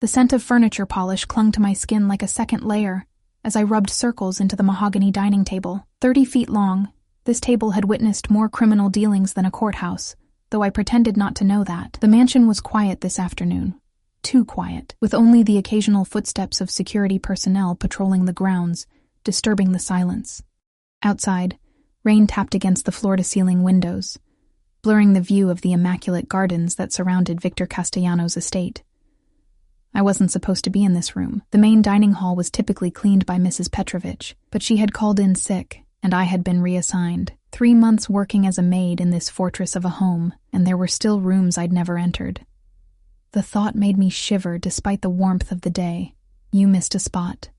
The scent of furniture polish clung to my skin like a second layer as I rubbed circles into the mahogany dining table. 30 feet long, this table had witnessed more criminal dealings than a courthouse, though I pretended not to know that. The mansion was quiet this afternoon. Too quiet, with only the occasional footsteps of security personnel patrolling the grounds, disturbing the silence. Outside, rain tapped against the floor-to-ceiling windows, blurring the view of the immaculate gardens that surrounded Victor Castellano's estate. I wasn't supposed to be in this room. The main dining hall was typically cleaned by Mrs. Petrovich, but she had called in sick, and I had been reassigned. 3 months working as a maid in this fortress of a home, and there were still rooms I'd never entered. The thought made me shiver despite the warmth of the day. You missed a spot.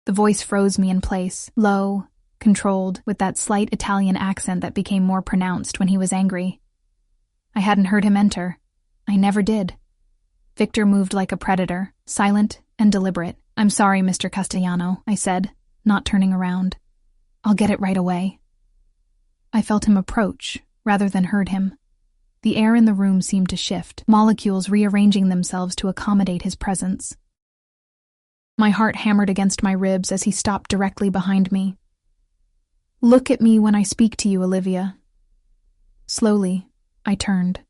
The voice froze me in place, low, controlled, with that slight Italian accent that became more pronounced when he was angry. I hadn't heard him enter. I never did. Victor moved like a predator, silent and deliberate. "I'm sorry, Mr. Castellano," I said, not turning around. "I'll get it right away." I felt him approach, rather than heard him. The air in the room seemed to shift, molecules rearranging themselves to accommodate his presence. My heart hammered against my ribs as he stopped directly behind me. "Look at me when I speak to you, Olivia." Slowly, I turned.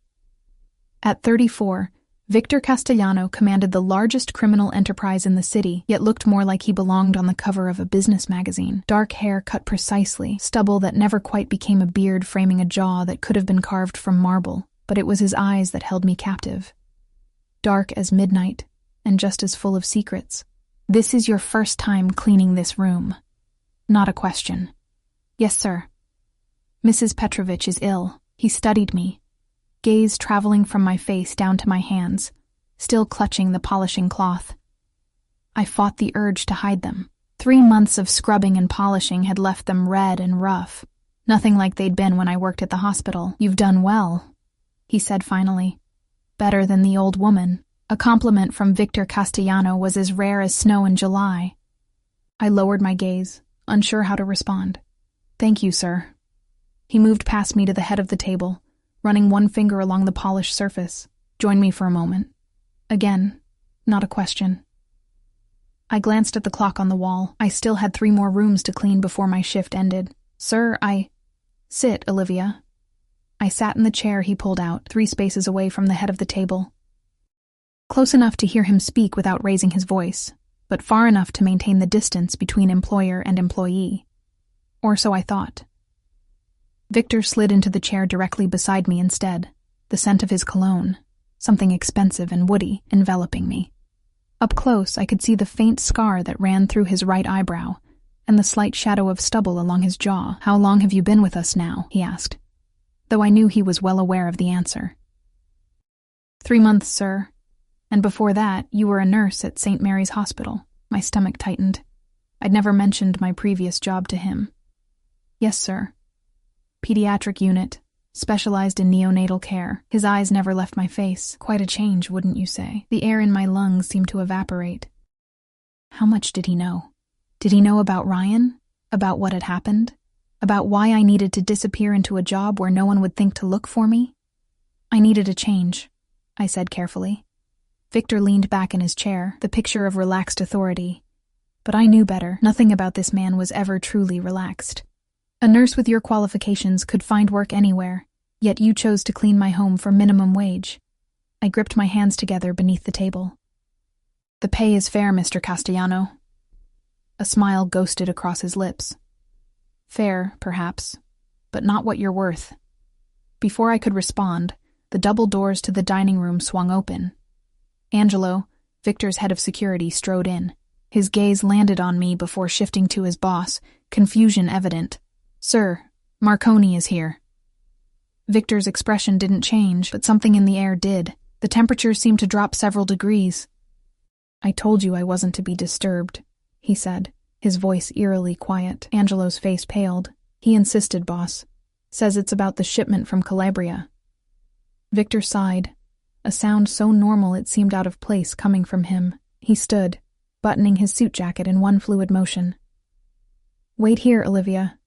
At 34, Victor Castellano commanded the largest criminal enterprise in the city, yet looked more like he belonged on the cover of a business magazine. Dark hair cut precisely, stubble that never quite became a beard framing a jaw that could have been carved from marble, but it was his eyes that held me captive. Dark as midnight, and just as full of secrets. "This is your first time cleaning this room." Not a question. "Yes, sir." "Mrs. Petrovich is ill." He studied me, gaze traveling from my face down to my hands, still clutching the polishing cloth. I fought the urge to hide them. 3 months of scrubbing and polishing had left them red and rough, nothing like they'd been when I worked at the hospital. "You've done well," he said finally. "Better than the old woman." A compliment from Victor Castellano was as rare as snow in July. I lowered my gaze, unsure how to respond. "Thank you, sir." He moved past me to the head of the table, running one finger along the polished surface. "Join me for a moment." Again, not a question. I glanced at the clock on the wall. I still had 3 more rooms to clean before my shift ended. "Sir, Sit, Olivia." I sat in the chair he pulled out, 3 spaces away from the head of the table. Close enough to hear him speak without raising his voice, but far enough to maintain the distance between employer and employee. Or so I thought. Victor slid into the chair directly beside me instead, the scent of his cologne, something expensive and woody, enveloping me. Up close, I could see the faint scar that ran through his right eyebrow, and the slight shadow of stubble along his jaw. "How long have you been with us now?" he asked, though I knew he was well aware of the answer. 3 months, sir. And before that, you were a nurse at St. Mary's Hospital." My stomach tightened. I'd never mentioned my previous job to him. "Yes, sir. Pediatric unit, specialized in neonatal care." His eyes never left my face. Quite a change, wouldn't you say? The air in my lungs seemed to evaporate. How much did he know? Did he know about Ryan? About what had happened? About why I needed to disappear into a job where no one would think to look for me? "I needed a change," I said carefully. Victor leaned back in his chair, the picture of relaxed authority. But I knew better. Nothing about this man was ever truly relaxed. "A nurse with your qualifications could find work anywhere, yet you chose to clean my home for minimum wage." I gripped my hands together beneath the table. "The pay is fair, Mr. Castellano." A smile ghosted across his lips. "Fair, perhaps, but not what you're worth." Before I could respond, the double doors to the dining room swung open. Angelo, Victor's head of security, strode in. His gaze landed on me before shifting to his boss, confusion evident. "Sir, Marconi is here." Victor's expression didn't change, but something in the air did. The temperature seemed to drop several degrees. "I told you I wasn't to be disturbed," he said, his voice eerily quiet. Angelo's face paled. "He insisted, boss. Says it's about the shipment from Calabria." Victor sighed, a sound so normal it seemed out of place coming from him. He stood, buttoning his suit jacket in one fluid motion. "Wait here, Olivia.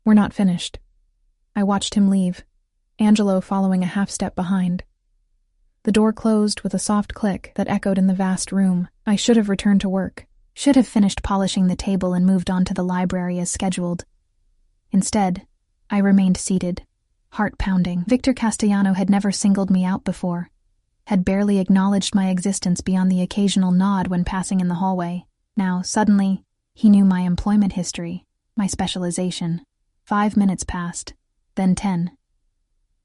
We're not finished." I watched him leave, Angelo following a half-step behind. The door closed with a soft click that echoed in the vast room. I should have returned to work, should have finished polishing the table and moved on to the library as scheduled. Instead, I remained seated, heart pounding. Victor Castellano had never singled me out before, had barely acknowledged my existence beyond the occasional nod when passing in the hallway. Now, suddenly, he knew my employment history, my specialization. 5 minutes passed, then 10.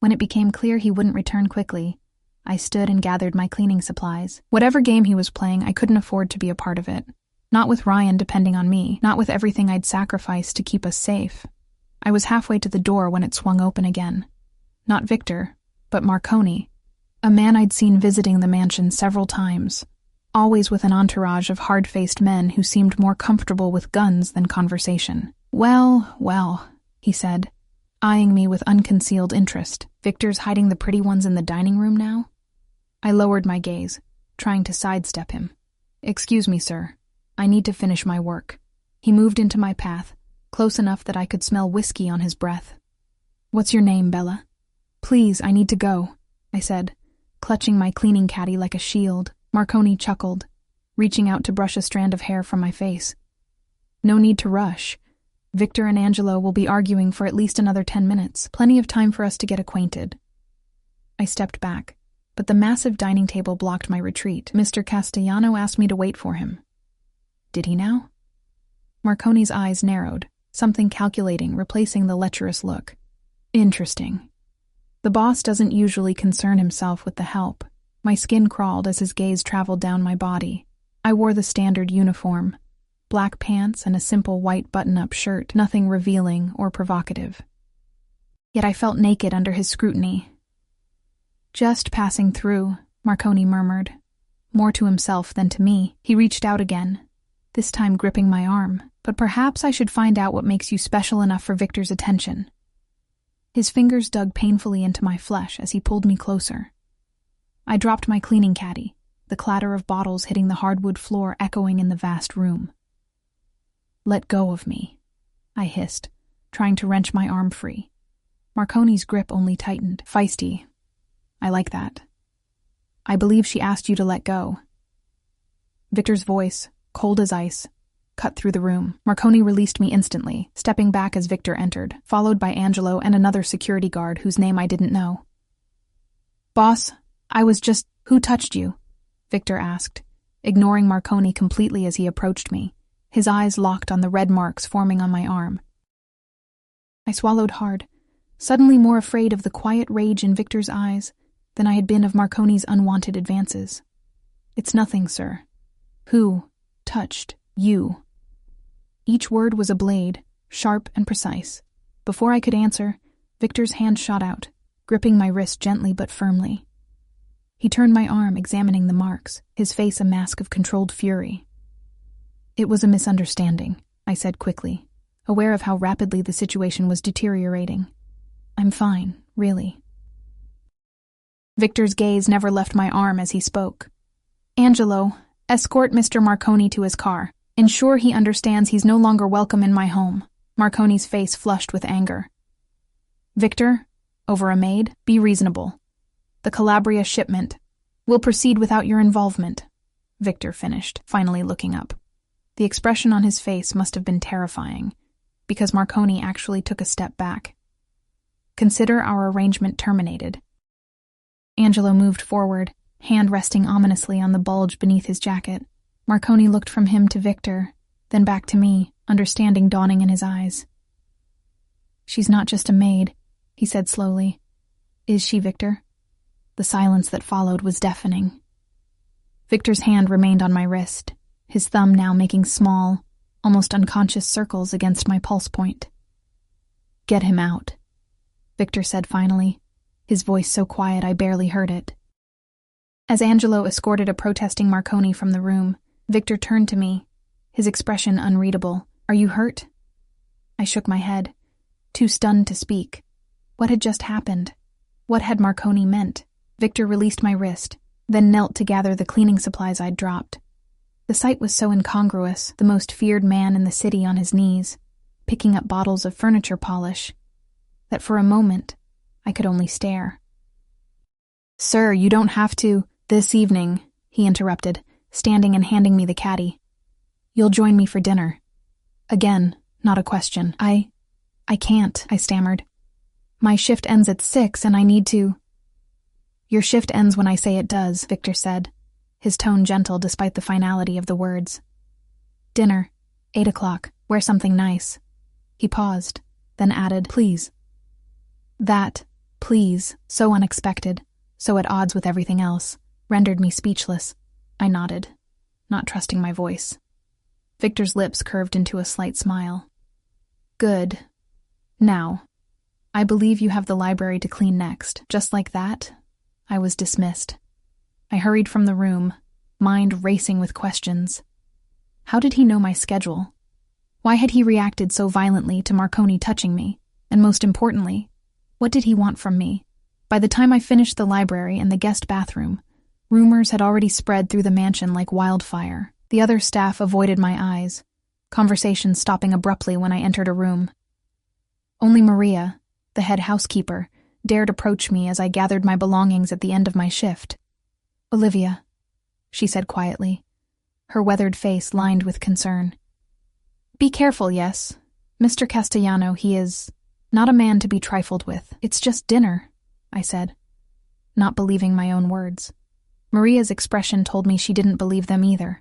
When it became clear he wouldn't return quickly, I stood and gathered my cleaning supplies. Whatever game he was playing, I couldn't afford to be a part of it. Not with Ryan depending on me, not with everything I'd sacrificed to keep us safe. I was halfway to the door when it swung open again. Not Victor, but Marconi, a man I'd seen visiting the mansion several times, always with an entourage of hard-faced men who seemed more comfortable with guns than conversation. Well, well, he said, eyeing me with unconcealed interest. Victor's hiding the pretty ones in the dining room now? I lowered my gaze, trying to sidestep him. Excuse me, sir. I need to finish my work. He moved into my path, close enough that I could smell whiskey on his breath. What's your name, Bella? Please, I need to go, I said, clutching my cleaning caddy like a shield. Marconi chuckled, reaching out to brush a strand of hair from my face. No need to rush. Victor and Angelo will be arguing for at least another 10 minutes, plenty of time for us to get acquainted. I stepped back, but the massive dining table blocked my retreat. Mr. Castellano asked me to wait for him. Did he now? Marconi's eyes narrowed, something calculating, replacing the lecherous look. Interesting. The boss doesn't usually concern himself with the help. My skin crawled as his gaze traveled down my body. I wore the standard uniform, black pants and a simple white button-up shirt, nothing revealing or provocative. Yet I felt naked under his scrutiny. Just passing through, Marconi murmured, more to himself than to me. He reached out again, this time gripping my arm. But perhaps I should find out what makes you special enough for Victor's attention. His fingers dug painfully into my flesh as he pulled me closer. I dropped my cleaning caddy, the clatter of bottles hitting the hardwood floor echoing in the vast room. Let go of me, I hissed, trying to wrench my arm free. Marconi's grip only tightened. Feisty. I like that. I believe she asked you to let go. Victor's voice, cold as ice, cut through the room. Marconi released me instantly, stepping back as Victor entered, followed by Angelo and another security guard whose name I didn't know. Boss, Who touched you? Victor asked, ignoring Marconi completely as he approached me, his eyes locked on the red marks forming on my arm. I swallowed hard, suddenly more afraid of the quiet rage in Victor's eyes than I had been of Marconi's unwanted advances. It's nothing, sir. Who touched you? Each word was a blade, sharp and precise. Before I could answer, Victor's hand shot out, gripping my wrist gently but firmly. He turned my arm, examining the marks, his face a mask of controlled fury. It was a misunderstanding, I said quickly, aware of how rapidly the situation was deteriorating. I'm fine, really. Victor's gaze never left my arm as he spoke. Angelo, escort Mr. Marconi to his car. Ensure he understands he's no longer welcome in my home. Marconi's face flushed with anger. Victor, over a maid, be reasonable. The Calabria shipment will proceed without your involvement, Victor finished, finally looking up. The expression on his face must have been terrifying, because Marconi actually took a step back. Consider our arrangement terminated. Angelo moved forward, hand resting ominously on the bulge beneath his jacket. Marconi looked from him to Victor, then back to me, understanding dawning in his eyes. She's not just a maid, he said slowly. Is she, Victor? The silence that followed was deafening. Victor's hand remained on my wrist, his thumb now making small, almost unconscious circles against my pulse point. Get him out, Victor said finally, his voice so quiet I barely heard it. As Angelo escorted a protesting Marconi from the room, Victor turned to me, his expression unreadable. Are you hurt? I shook my head, too stunned to speak. What had just happened? What had Marconi meant? Victor released my wrist, then knelt to gather the cleaning supplies I'd dropped. The sight was so incongruous, the most feared man in the city on his knees, picking up bottles of furniture polish, that for a moment I could only stare. Sir, you don't have to. This evening, he interrupted, standing and handing me the caddy. You'll join me for dinner. Again, not a question. I can't, I stammered. My shift ends at 6 and I need to. Your shift ends when I say it does, Victor said, his tone gentle despite the finality of the words. Dinner, 8 o'clock, wear something nice. He paused, then added, please. That, please, so unexpected, so at odds with everything else, rendered me speechless. I nodded, not trusting my voice. Victor's lips curved into a slight smile. Good. Now, I believe you have the library to clean next. Just like that, I was dismissed. I hurried from the room, mind racing with questions. How did he know my schedule? Why had he reacted so violently to Marconi touching me? And most importantly, what did he want from me? By the time I finished the library and the guest bathroom, rumors had already spread through the mansion like wildfire. The other staff avoided my eyes, conversation stopping abruptly when I entered a room. Only Maria, the head housekeeper, dared approach me as I gathered my belongings at the end of my shift. Olivia, she said quietly, her weathered face lined with concern. Be careful, yes. Mr. Castellano, he is not a man to be trifled with. It's just dinner, I said, not believing my own words. Maria's expression told me she didn't believe them either.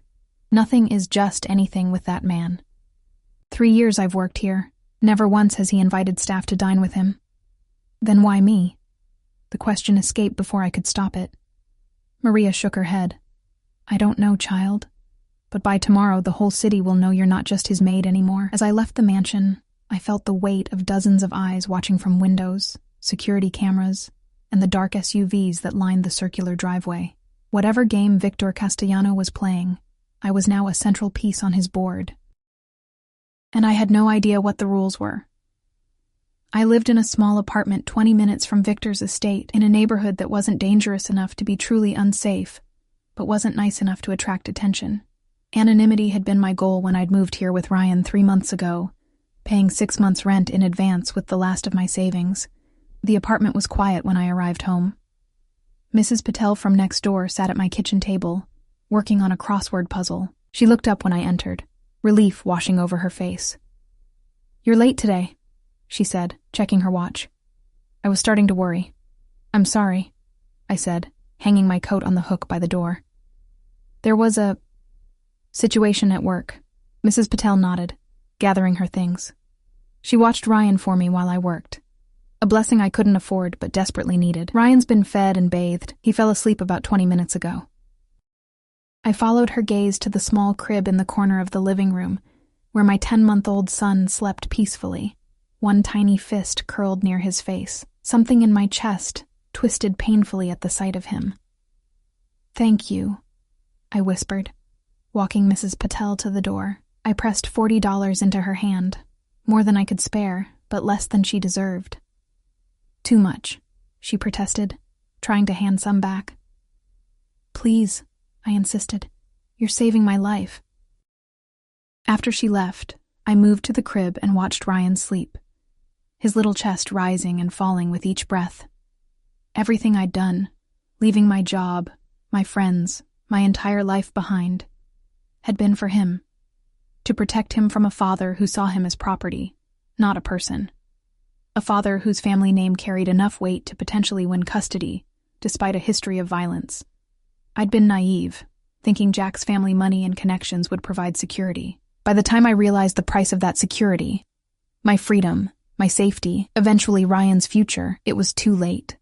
Nothing is just anything with that man. 3 years I've worked here. Never once has he invited staff to dine with him. Then why me? The question escaped before I could stop it. Maria shook her head. I don't know, child. But by tomorrow the whole city will know you're not just his maid anymore. As I left the mansion, I felt the weight of dozens of eyes watching from windows, security cameras, and the dark SUVs that lined the circular driveway. Whatever game Victor Castellano was playing, I was now a central piece on his board. And I had no idea what the rules were. I lived in a small apartment 20 minutes from Victor's estate, in a neighborhood that wasn't dangerous enough to be truly unsafe, but wasn't nice enough to attract attention. Anonymity had been my goal when I'd moved here with Ryan 3 months ago, paying 6 months' rent in advance with the last of my savings. The apartment was quiet when I arrived home. Mrs. Patel from next door sat at my kitchen table, working on a crossword puzzle. She looked up when I entered, relief washing over her face. You're late today, she said, checking her watch. I was starting to worry. I'm sorry, I said, hanging my coat on the hook by the door. There was a situation at work. Mrs. Patel nodded, gathering her things. She watched Ryan for me while I worked. A blessing I couldn't afford but desperately needed. Ryan's been fed and bathed. He fell asleep about 20 minutes ago. I followed her gaze to the small crib in the corner of the living room, where my 10-month-old son slept peacefully, one tiny fist curled near his face. Something in my chest twisted painfully at the sight of him. Thank you, I whispered, walking Mrs. Patel to the door. I pressed $40 into her hand, more than I could spare, but less than she deserved. Too much, she protested, trying to hand some back. Please, I insisted. You're saving my life. After she left, I moved to the crib and watched Ryan sleep, his little chest rising and falling with each breath. Everything I'd done, leaving my job, my friends, my entire life behind, had been for him, to protect him from a father who saw him as property, not a person. A father whose family name carried enough weight to potentially win custody, despite a history of violence. I'd been naive, thinking Jack's family money and connections would provide security. By the time I realized the price of that security, my freedom, my safety, eventually Ryan's future, it was too late.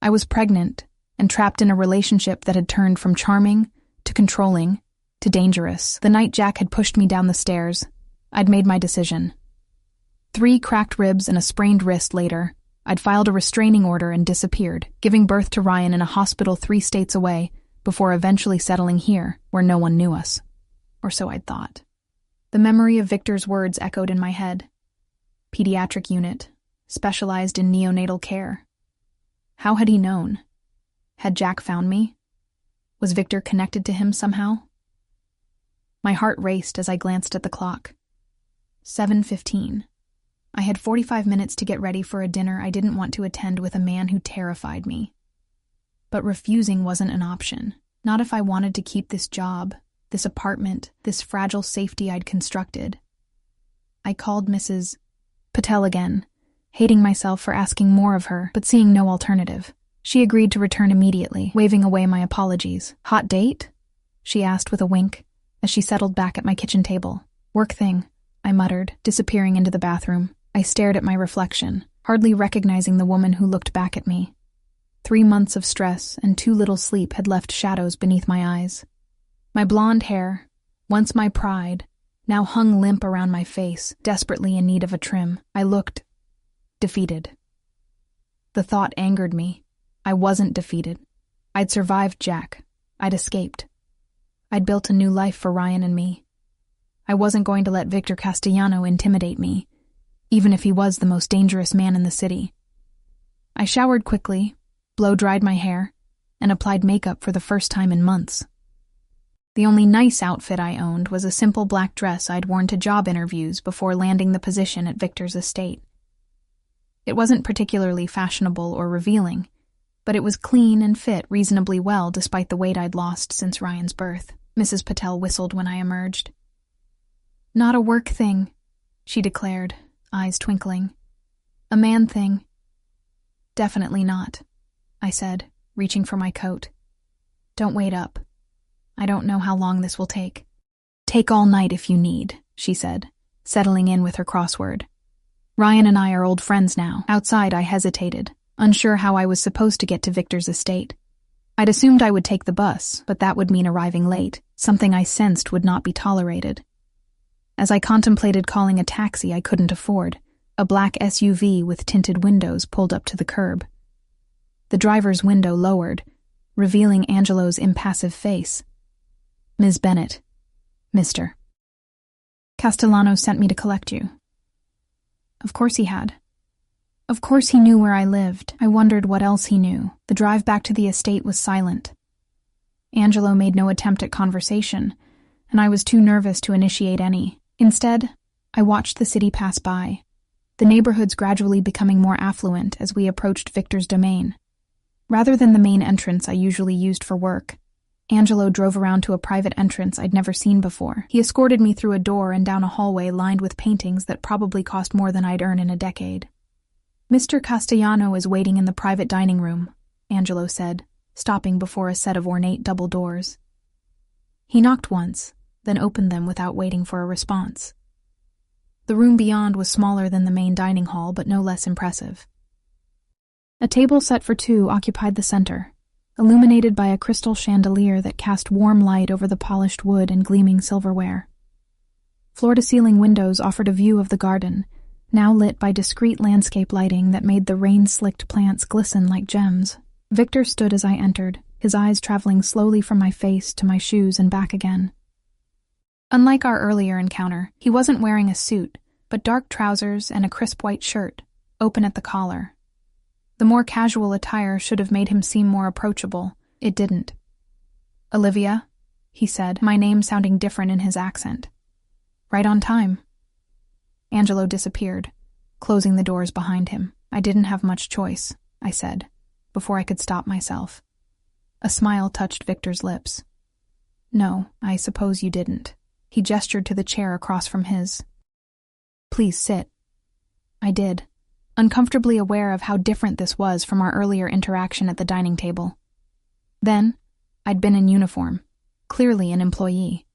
I was pregnant and trapped in a relationship that had turned from charming to controlling to dangerous. The night Jack had pushed me down the stairs, I'd made my decision. 3 cracked ribs and a sprained wrist later, I'd filed a restraining order and disappeared, giving birth to Ryan in a hospital 3 states away, before eventually settling here, where no one knew us. Or so I'd thought. The memory of Victor's words echoed in my head. Pediatric unit, specialized in neonatal care. How had he known? Had Jack found me? Was Victor connected to him somehow? My heart raced as I glanced at the clock. 7:15. I had 45 minutes to get ready for a dinner I didn't want to attend with a man who terrified me. But refusing wasn't an option. Not if I wanted to keep this job, this apartment, this fragile safety I'd constructed. I called Mrs. Patel again, hating myself for asking more of her, but seeing no alternative. She agreed to return immediately, waving away my apologies. "Hot date?" she asked with a wink, as she settled back at my kitchen table. "Work thing," I muttered, disappearing into the bathroom. I stared at my reflection, hardly recognizing the woman who looked back at me. 3 months of stress and too little sleep had left shadows beneath my eyes. My blonde hair, once my pride, now hung limp around my face, desperately in need of a trim. I looked defeated. The thought angered me. I wasn't defeated. I'd survived Jack. I'd escaped. I'd built a new life for Ryan and me. I wasn't going to let Victor Castellano intimidate me, even if he was the most dangerous man in the city. I showered quickly, blow-dried my hair, and applied makeup for the first time in months. The only nice outfit I owned was a simple black dress I'd worn to job interviews before landing the position at Victor's estate. It wasn't particularly fashionable or revealing, but it was clean and fit reasonably well despite the weight I'd lost since Ryan's birth. Mrs. Patel whistled when I emerged. "Not a work thing," she declared, eyes twinkling. "A man thing." "Definitely not," I said, reaching for my coat. "Don't wait up. I don't know how long this will take." "Take all night if you need," she said, settling in with her crossword. "Ryan and I are old friends now." Outside, I hesitated, unsure how I was supposed to get to Victor's estate. I'd assumed I would take the bus, but that would mean arriving late, something I sensed would not be tolerated. As I contemplated calling a taxi I couldn't afford, a black SUV with tinted windows pulled up to the curb. The driver's window lowered, revealing Angelo's impassive face. "Ms. Bennett. Mr. Castellano sent me to collect you." Of course he had. Of course he knew where I lived. I wondered what else he knew. The drive back to the estate was silent. Angelo made no attempt at conversation, and I was too nervous to initiate any. Instead, I watched the city pass by, the neighborhoods gradually becoming more affluent as we approached Victor's domain. Rather than the main entrance I usually used for work, Angelo drove around to a private entrance I'd never seen before. He escorted me through a door and down a hallway lined with paintings that probably cost more than I'd earn in a decade. "Mr. Castellano is waiting in the private dining room," Angelo said, stopping before a set of ornate double doors. He knocked once, then opened them without waiting for a response. The room beyond was smaller than the main dining hall, but no less impressive. A table set for 2 occupied the center, illuminated by a crystal chandelier that cast warm light over the polished wood and gleaming silverware. Floor-to-ceiling windows offered a view of the garden, now lit by discreet landscape lighting that made the rain-slicked plants glisten like gems. Victor stood as I entered, his eyes traveling slowly from my face to my shoes and back again. Unlike our earlier encounter, he wasn't wearing a suit, but dark trousers and a crisp white shirt, open at the collar. The more casual attire should have made him seem more approachable. It didn't. "Olivia," he said, my name sounding different in his accent. "Right on time." Angelo disappeared, closing the doors behind him. "I didn't have much choice," I said, before I could stop myself. A smile touched Victor's lips. "No, I suppose you didn't." He gestured to the chair across from his. "Please sit." I did, uncomfortably aware of how different this was from our earlier interaction at the dining table. Then, I'd been in uniform, clearly an employee.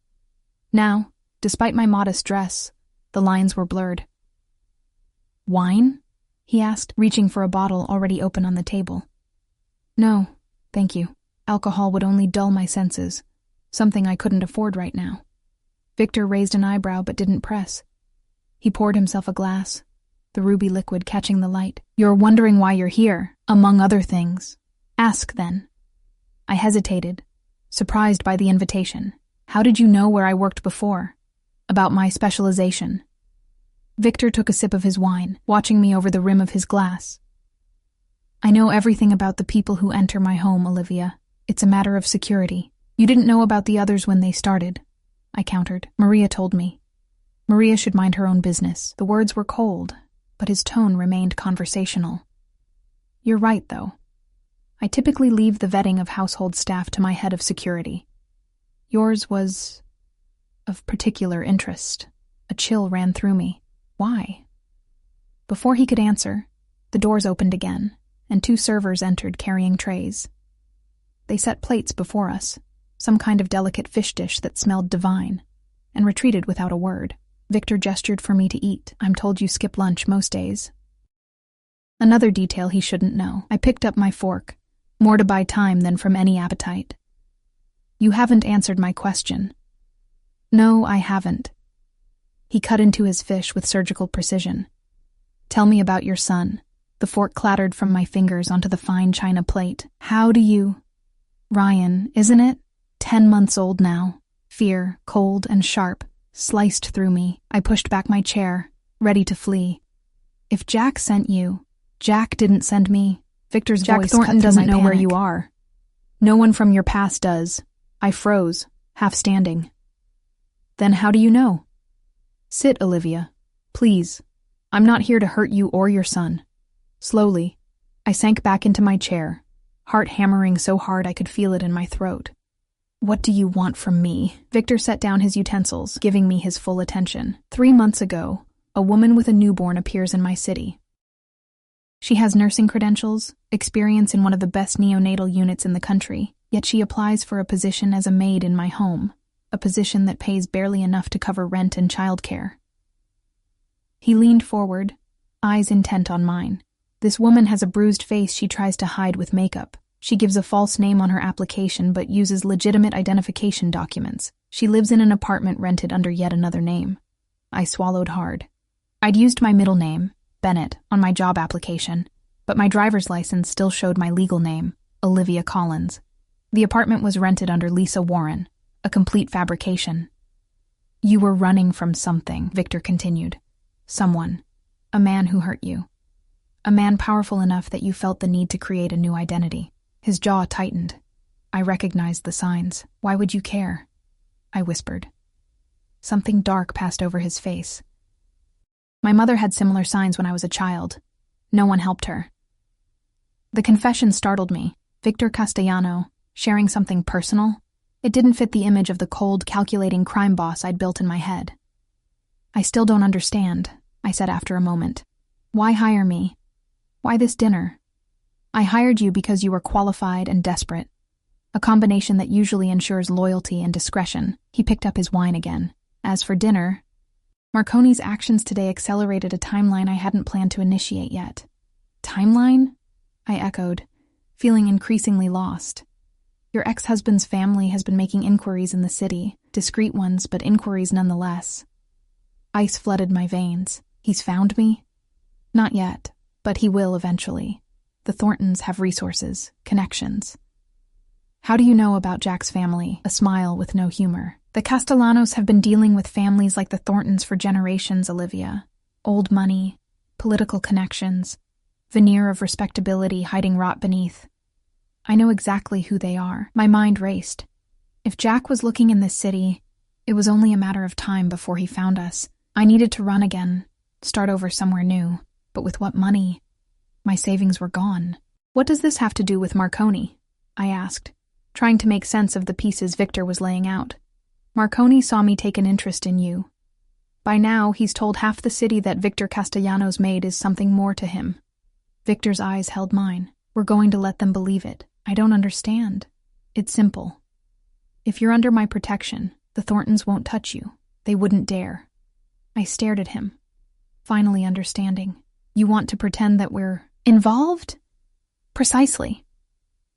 Now, despite my modest dress, the lines were blurred. "Wine?" he asked, reaching for a bottle already open on the table. "No, thank you. Alcohol would only dull my senses, something I couldn't afford right now." Victor raised an eyebrow but didn't press. He poured himself a glass, the ruby liquid catching the light. "You're wondering why you're here, among other things. Ask, then." I hesitated, surprised by the invitation. "How did you know where I worked before? About my specialization?" Victor took a sip of his wine, watching me over the rim of his glass. "I know everything about the people who enter my home, Olivia. It's a matter of security. You didn't know about the others when they started," I countered. "Maria told me. Maria should mind her own business." The words were cold, but his tone remained conversational. "You're right, though. I typically leave the vetting of household staff to my head of security. Yours was of particular interest. A chill ran through me. Why? Before he could answer, the doors opened again, and 2 servers entered carrying trays. They set plates before us, some kind of delicate fish dish that smelled divine, and retreated without a word. Victor gestured for me to eat. I'm told you skip lunch most days. Another detail he shouldn't know. I picked up my fork, more to buy time than from any appetite. You haven't answered my question. No, I haven't. He cut into his fish with surgical precision. Tell me about your son. The fork clattered from my fingers onto the fine china plate. How do you... Ryan, isn't it? 10 months old now. Fear, cold and sharp, sliced through me. I pushed back my chair, ready to flee. If Jack sent you... Jack didn't send me. Victor's Jack voice Thornton cut through doesn't my know where panic. you are. No one from your past does. I froze, half standing. Then how do you know? Sit, Olivia. Please. I'm not here to hurt you or your son. Slowly, I sank back into my chair, heart hammering so hard I could feel it in my throat. What do you want from me? Victor set down his utensils, giving me his full attention. 3 months ago, a woman with a newborn appears in my city. She has nursing credentials, experience in one of the best neonatal units in the country, yet she applies for a position as a maid in my home, a position that pays barely enough to cover rent and childcare. He leaned forward, eyes intent on mine. This woman has a bruised face she tries to hide with makeup. She gives a false name on her application but uses legitimate identification documents. She lives in an apartment rented under yet another name. I swallowed hard. I'd used my middle name, Bennett, on my job application, but my driver's license still showed my legal name, Olivia Collins. The apartment was rented under Lisa Warren, a complete fabrication. You were running from something, Victor continued. Someone. A man who hurt you. A man powerful enough that you felt the need to create a new identity. His jaw tightened. I recognized the signs. Why would you care? I whispered. Something dark passed over his face. My mother had similar signs when I was a child. No one helped her. The confession startled me. Victor Castellano, sharing something personal. It didn't fit the image of the cold, calculating crime boss I'd built in my head. I still don't understand, I said after a moment. Why hire me? Why this dinner? I hired you because you were qualified and desperate. A combination that usually ensures loyalty and discretion. He picked up his wine again. As for dinner, Marconi's actions today accelerated a timeline I hadn't planned to initiate yet. Timeline? I echoed, feeling increasingly lost. Your ex-husband's family has been making inquiries in the city, discreet ones, but inquiries nonetheless. Ice flooded my veins. He's found me? Not yet, but he will eventually. The Thorntons have resources, connections. How do you know about Jack's family? A smile with no humor. The Castellanos have been dealing with families like the Thorntons for generations, Olivia. Old money, political connections, veneer of respectability hiding rot beneath. I know exactly who they are. My mind raced. If Jack was looking in this city, it was only a matter of time before he found us. I needed to run again, start over somewhere new. But with what money? My savings were gone. What does this have to do with Marconi? I asked, trying to make sense of the pieces Victor was laying out. Marconi saw me take an interest in you. By now, he's told half the city that Victor Castellanos' maid is something more to him. Victor's eyes held mine. We're going to let them believe it. I don't understand. It's simple. If you're under my protection, the Thorntons won't touch you. They wouldn't dare. I stared at him, finally understanding. You want to pretend that we're involved? Precisely.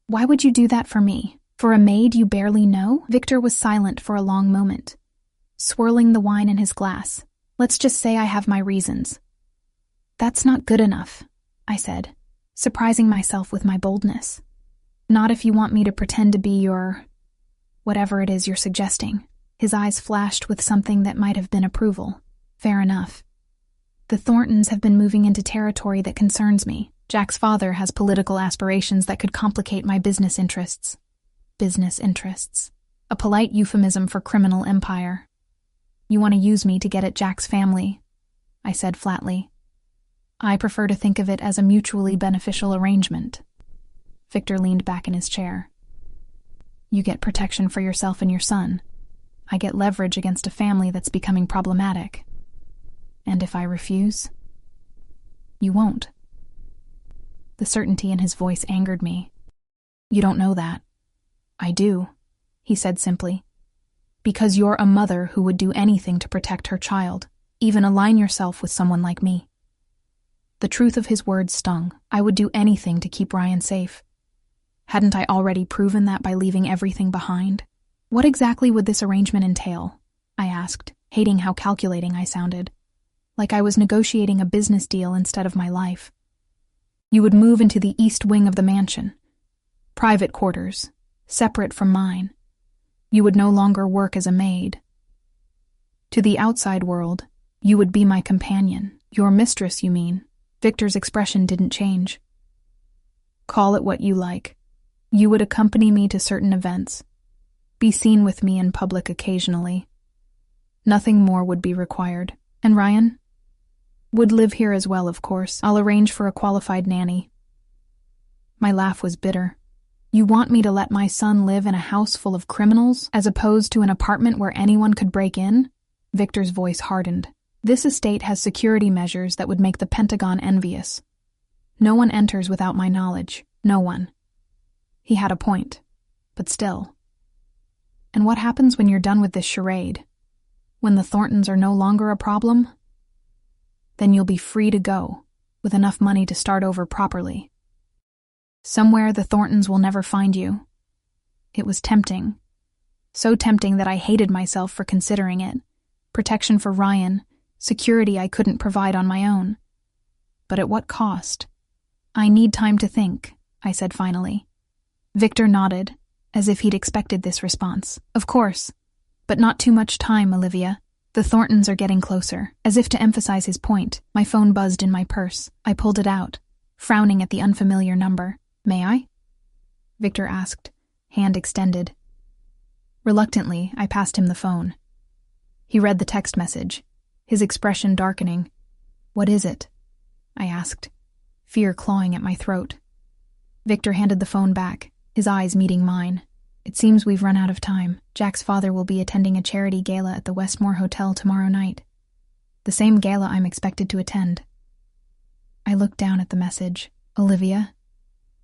Why would you do that for me? For a maid you barely know? Victor was silent for a long moment, swirling the wine in his glass. Let's just say I have my reasons. That's not good enough, I said, surprising myself with my boldness. Not if you want me to pretend to be your... whatever it is you're suggesting. His eyes flashed with something that might have been approval. Fair enough. The Thorntons have been moving into territory that concerns me. Jack's father has political aspirations that could complicate my business interests. Business interests. A polite euphemism for criminal empire. You want to use me to get at Jack's family, I said flatly. I prefer to think of it as a mutually beneficial arrangement. Victor leaned back in his chair. You get protection for yourself and your son. I get leverage against a family that's becoming problematic. And if I refuse? You won't. The certainty in his voice angered me. You don't know that. I do, he said simply. Because you're a mother who would do anything to protect her child, even align yourself with someone like me. The truth of his words stung. I would do anything to keep Ryan safe. Hadn't I already proven that by leaving everything behind? What exactly would this arrangement entail? I asked, hating how calculating I sounded. Like I was negotiating a business deal instead of my life. You would move into the east wing of the mansion. Private quarters, separate from mine. You would no longer work as a maid. To the outside world, you would be my companion. Your mistress, you mean? Victor's expression didn't change. Call it what you like. You would accompany me to certain events. Be seen with me in public occasionally. Nothing more would be required. And Ryan? Would live here as well, of course. I'll arrange for a qualified nanny. My laugh was bitter. You want me to let my son live in a house full of criminals, as opposed to an apartment where anyone could break in? Victor's voice hardened. This estate has security measures that would make the Pentagon envious. No one enters without my knowledge. No one. He had a point. But still. And what happens when you're done with this charade? When the Thorntons are no longer a problem? Then you'll be free to go, with enough money to start over properly. Somewhere the Thorntons will never find you. It was tempting. So tempting that I hated myself for considering it. Protection for Ryan, security I couldn't provide on my own. But at what cost? I need time to think, I said finally. Victor nodded, as if he'd expected this response. Of course. But not too much time, Olivia. The Thorntons are getting closer. As if to emphasize his point, my phone buzzed in my purse. I pulled it out, frowning at the unfamiliar number. May I? Victor asked, hand extended. Reluctantly, I passed him the phone. He read the text message, his expression darkening. What is it? I asked, fear clawing at my throat. Victor handed the phone back, his eyes meeting mine. It seems we've run out of time. Jack's father will be attending a charity gala at the Westmore Hotel tomorrow night. The same gala I'm expected to attend. I looked down at the message. Olivia,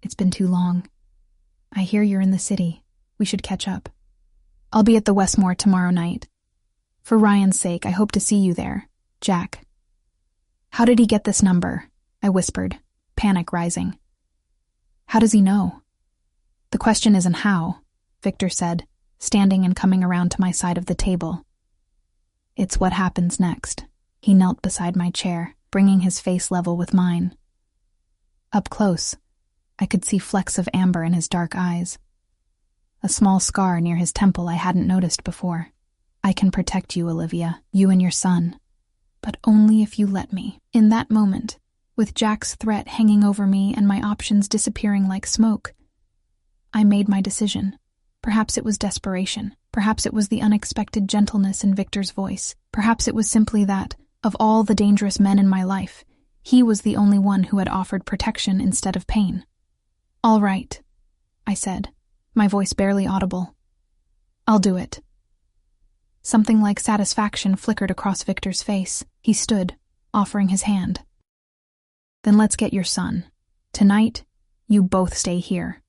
it's been too long. I hear you're in the city. We should catch up. I'll be at the Westmore tomorrow night. For Ryan's sake, I hope to see you there. Jack. How did he get this number? I whispered, panic rising. How does he know? The question isn't how, Victor said, standing and coming around to my side of the table. It's what happens next. He knelt beside my chair, bringing his face level with mine. Up close, I could see flecks of amber in his dark eyes. A small scar near his temple I hadn't noticed before. I can protect you, Olivia, you and your son. But only if you let me. In that moment, with Jack's threat hanging over me and my options disappearing like smoke, I made my decision. Perhaps it was desperation. Perhaps it was the unexpected gentleness in Victor's voice. Perhaps it was simply that, of all the dangerous men in my life, he was the only one who had offered protection instead of pain. All right, I said, my voice barely audible. I'll do it. Something like satisfaction flickered across Victor's face. He stood, offering his hand. Then let's get your son. Tonight, you both stay here.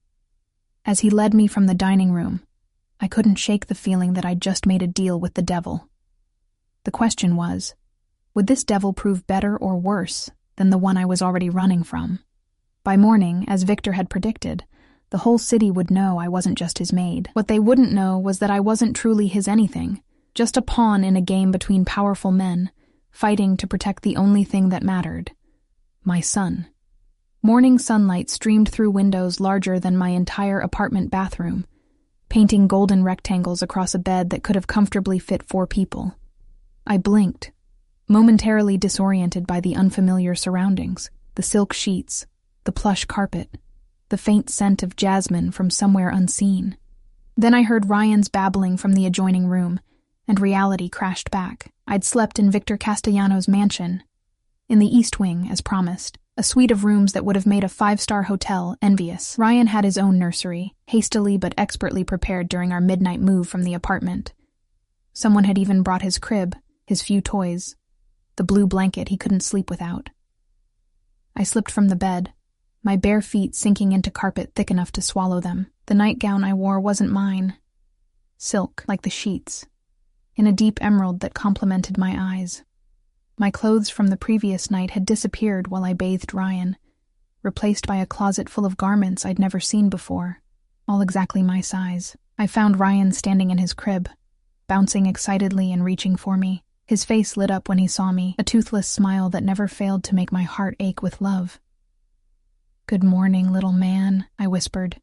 As he led me from the dining room, I couldn't shake the feeling that I'd just made a deal with the devil. The question was, would this devil prove better or worse than the one I was already running from? By morning, as Victor had predicted, the whole city would know I wasn't just his maid. What they wouldn't know was that I wasn't truly his anything, just a pawn in a game between powerful men, fighting to protect the only thing that mattered, my son. Morning sunlight streamed through windows larger than my entire apartment bathroom, painting golden rectangles across a bed that could have comfortably fit 4 people. I blinked, momentarily disoriented by the unfamiliar surroundings, the silk sheets, the plush carpet, the faint scent of jasmine from somewhere unseen. Then I heard Ryan's babbling from the adjoining room, and reality crashed back. I'd slept in Victor Castellano's mansion, in the East Wing, as promised. A suite of rooms that would have made a five-star hotel envious. Ryan had his own nursery, hastily but expertly prepared during our midnight move from the apartment. Someone had even brought his crib, his few toys, the blue blanket he couldn't sleep without. I slipped from the bed, my bare feet sinking into carpet thick enough to swallow them. The nightgown I wore wasn't mine. Silk, like the sheets, in a deep emerald that complemented my eyes. My clothes from the previous night had disappeared while I bathed Ryan, replaced by a closet full of garments I'd never seen before, all exactly my size. I found Ryan standing in his crib, bouncing excitedly and reaching for me. His face lit up when he saw me, a toothless smile that never failed to make my heart ache with love. "Good morning, little man," I whispered,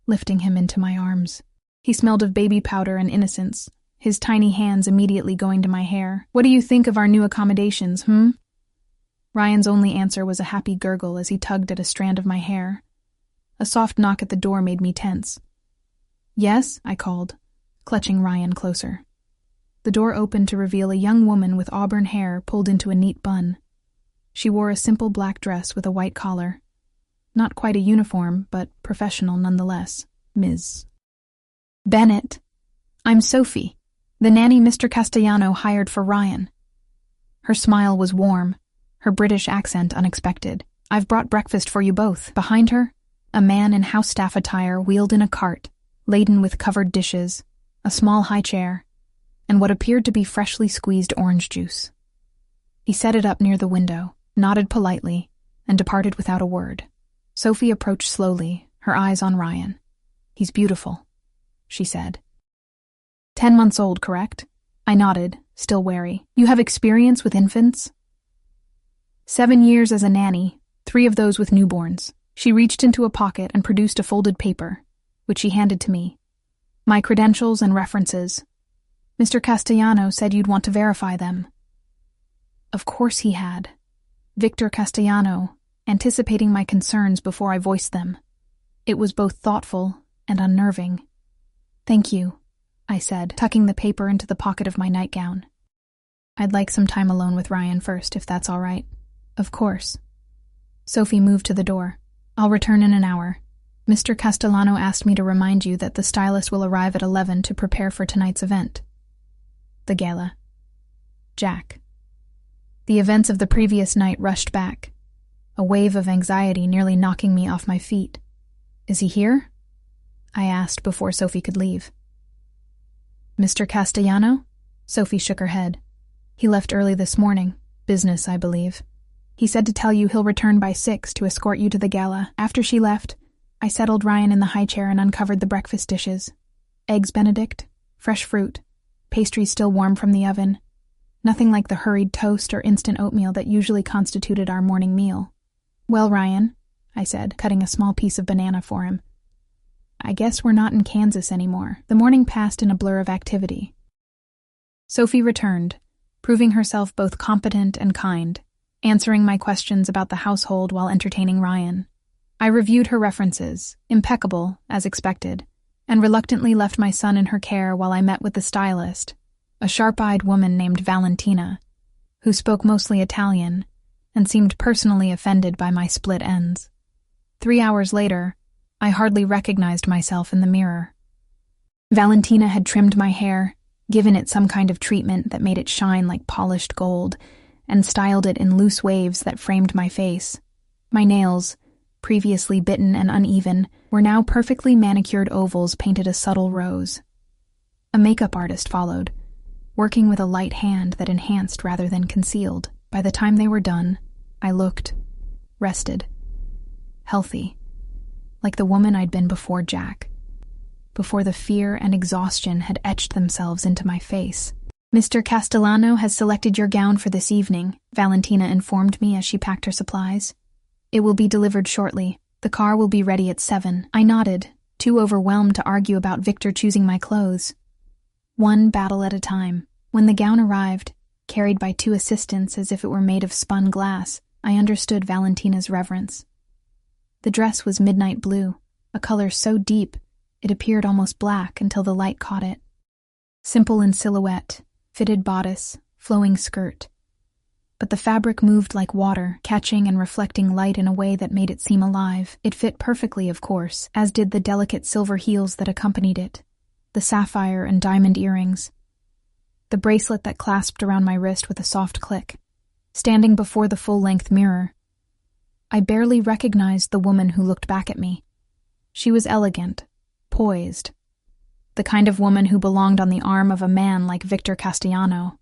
lifting him into my arms. He smelled of baby powder and innocence, his tiny hands immediately going to my hair. "What do you think of our new accommodations, Ryan's only answer was a happy gurgle as he tugged at a strand of my hair. A soft knock at the door made me tense. "Yes?" I called, clutching Ryan closer. The door opened to reveal a young woman with auburn hair pulled into a neat bun. She wore a simple black dress with a white collar. Not quite a uniform, but professional nonetheless. Ms. Bennett. "I'm Sophie, the nanny Mr. Castellano hired for Ryan." Her smile was warm, her British accent unexpected. "I've brought breakfast for you both." Behind her, a man in house staff attire wheeled in a cart, laden with covered dishes, a small high chair, and what appeared to be freshly squeezed orange juice. He set it up near the window, nodded politely, and departed without a word. Sophie approached slowly, her eyes on Ryan. "He's beautiful," she said. 10 months old, correct?" I nodded, still wary. "You have experience with infants?" 7 years as a nanny, 3 of those with newborns. She reached into a pocket and produced a folded paper, which she handed to me. "My credentials and references. Mr. Castellano said you'd want to verify them." Of course he had. Victor Castellano, anticipating my concerns before I voiced them. It was both thoughtful and unnerving. "Thank you," I said, tucking the paper into the pocket of my nightgown. "I'd like some time alone with Ryan first, if that's all right." "Of course." Sophie moved to the door. "I'll return in an hour. Mr. Castellano asked me to remind you that the stylist will arrive at 11 to prepare for tonight's event. The gala. Jack." The events of the previous night rushed back, a wave of anxiety nearly knocking me off my feet. "Is he here?" I asked before Sophie could leave. "Mr. Castellano?" Sophie shook her head. "He left early this morning. Business, I believe. He said to tell you he'll return by 6 to escort you to the gala." After she left, I settled Ryan in the high chair and uncovered the breakfast dishes. Eggs Benedict, fresh fruit, pastries still warm from the oven. Nothing like the hurried toast or instant oatmeal that usually constituted our morning meal. "Well, Ryan," I said, cutting a small piece of banana for him, "I guess we're not in Kansas anymore." The morning passed in a blur of activity. Sophie returned, proving herself both competent and kind, answering my questions about the household while entertaining Ryan. I reviewed her references, impeccable, as expected, and reluctantly left my son in her care while I met with the stylist, a sharp-eyed woman named Valentina, who spoke mostly Italian and seemed personally offended by my split ends. 3 hours later, I hardly recognized myself in the mirror. Valentina had trimmed my hair, given it some kind of treatment that made it shine like polished gold, and styled it in loose waves that framed my face. My nails, previously bitten and uneven, were now perfectly manicured ovals painted a subtle rose. A makeup artist followed, working with a light hand that enhanced rather than concealed. By the time they were done, I looked rested, healthy, like the woman I'd been before Jack, before the fear and exhaustion had etched themselves into my face. "Mr. Castellano has selected your gown for this evening," Valentina informed me as she packed her supplies. "It will be delivered shortly. The car will be ready at 7. I nodded, too overwhelmed to argue about Victor choosing my clothes. One battle at a time. When the gown arrived, carried by 2 assistants as if it were made of spun glass, I understood Valentina's reverence. The dress was midnight blue, a color so deep it appeared almost black until the light caught it. Simple in silhouette, fitted bodice, flowing skirt. but the fabric moved like water, catching and reflecting light in a way that made it seem alive. It fit perfectly, of course, as did the delicate silver heels that accompanied it, the sapphire and diamond earrings, the bracelet that clasped around my wrist with a soft click. Standing before the full-length mirror, I barely recognized the woman who looked back at me. She was elegant, poised, the kind of woman who belonged on the arm of a man like Victor Castellano.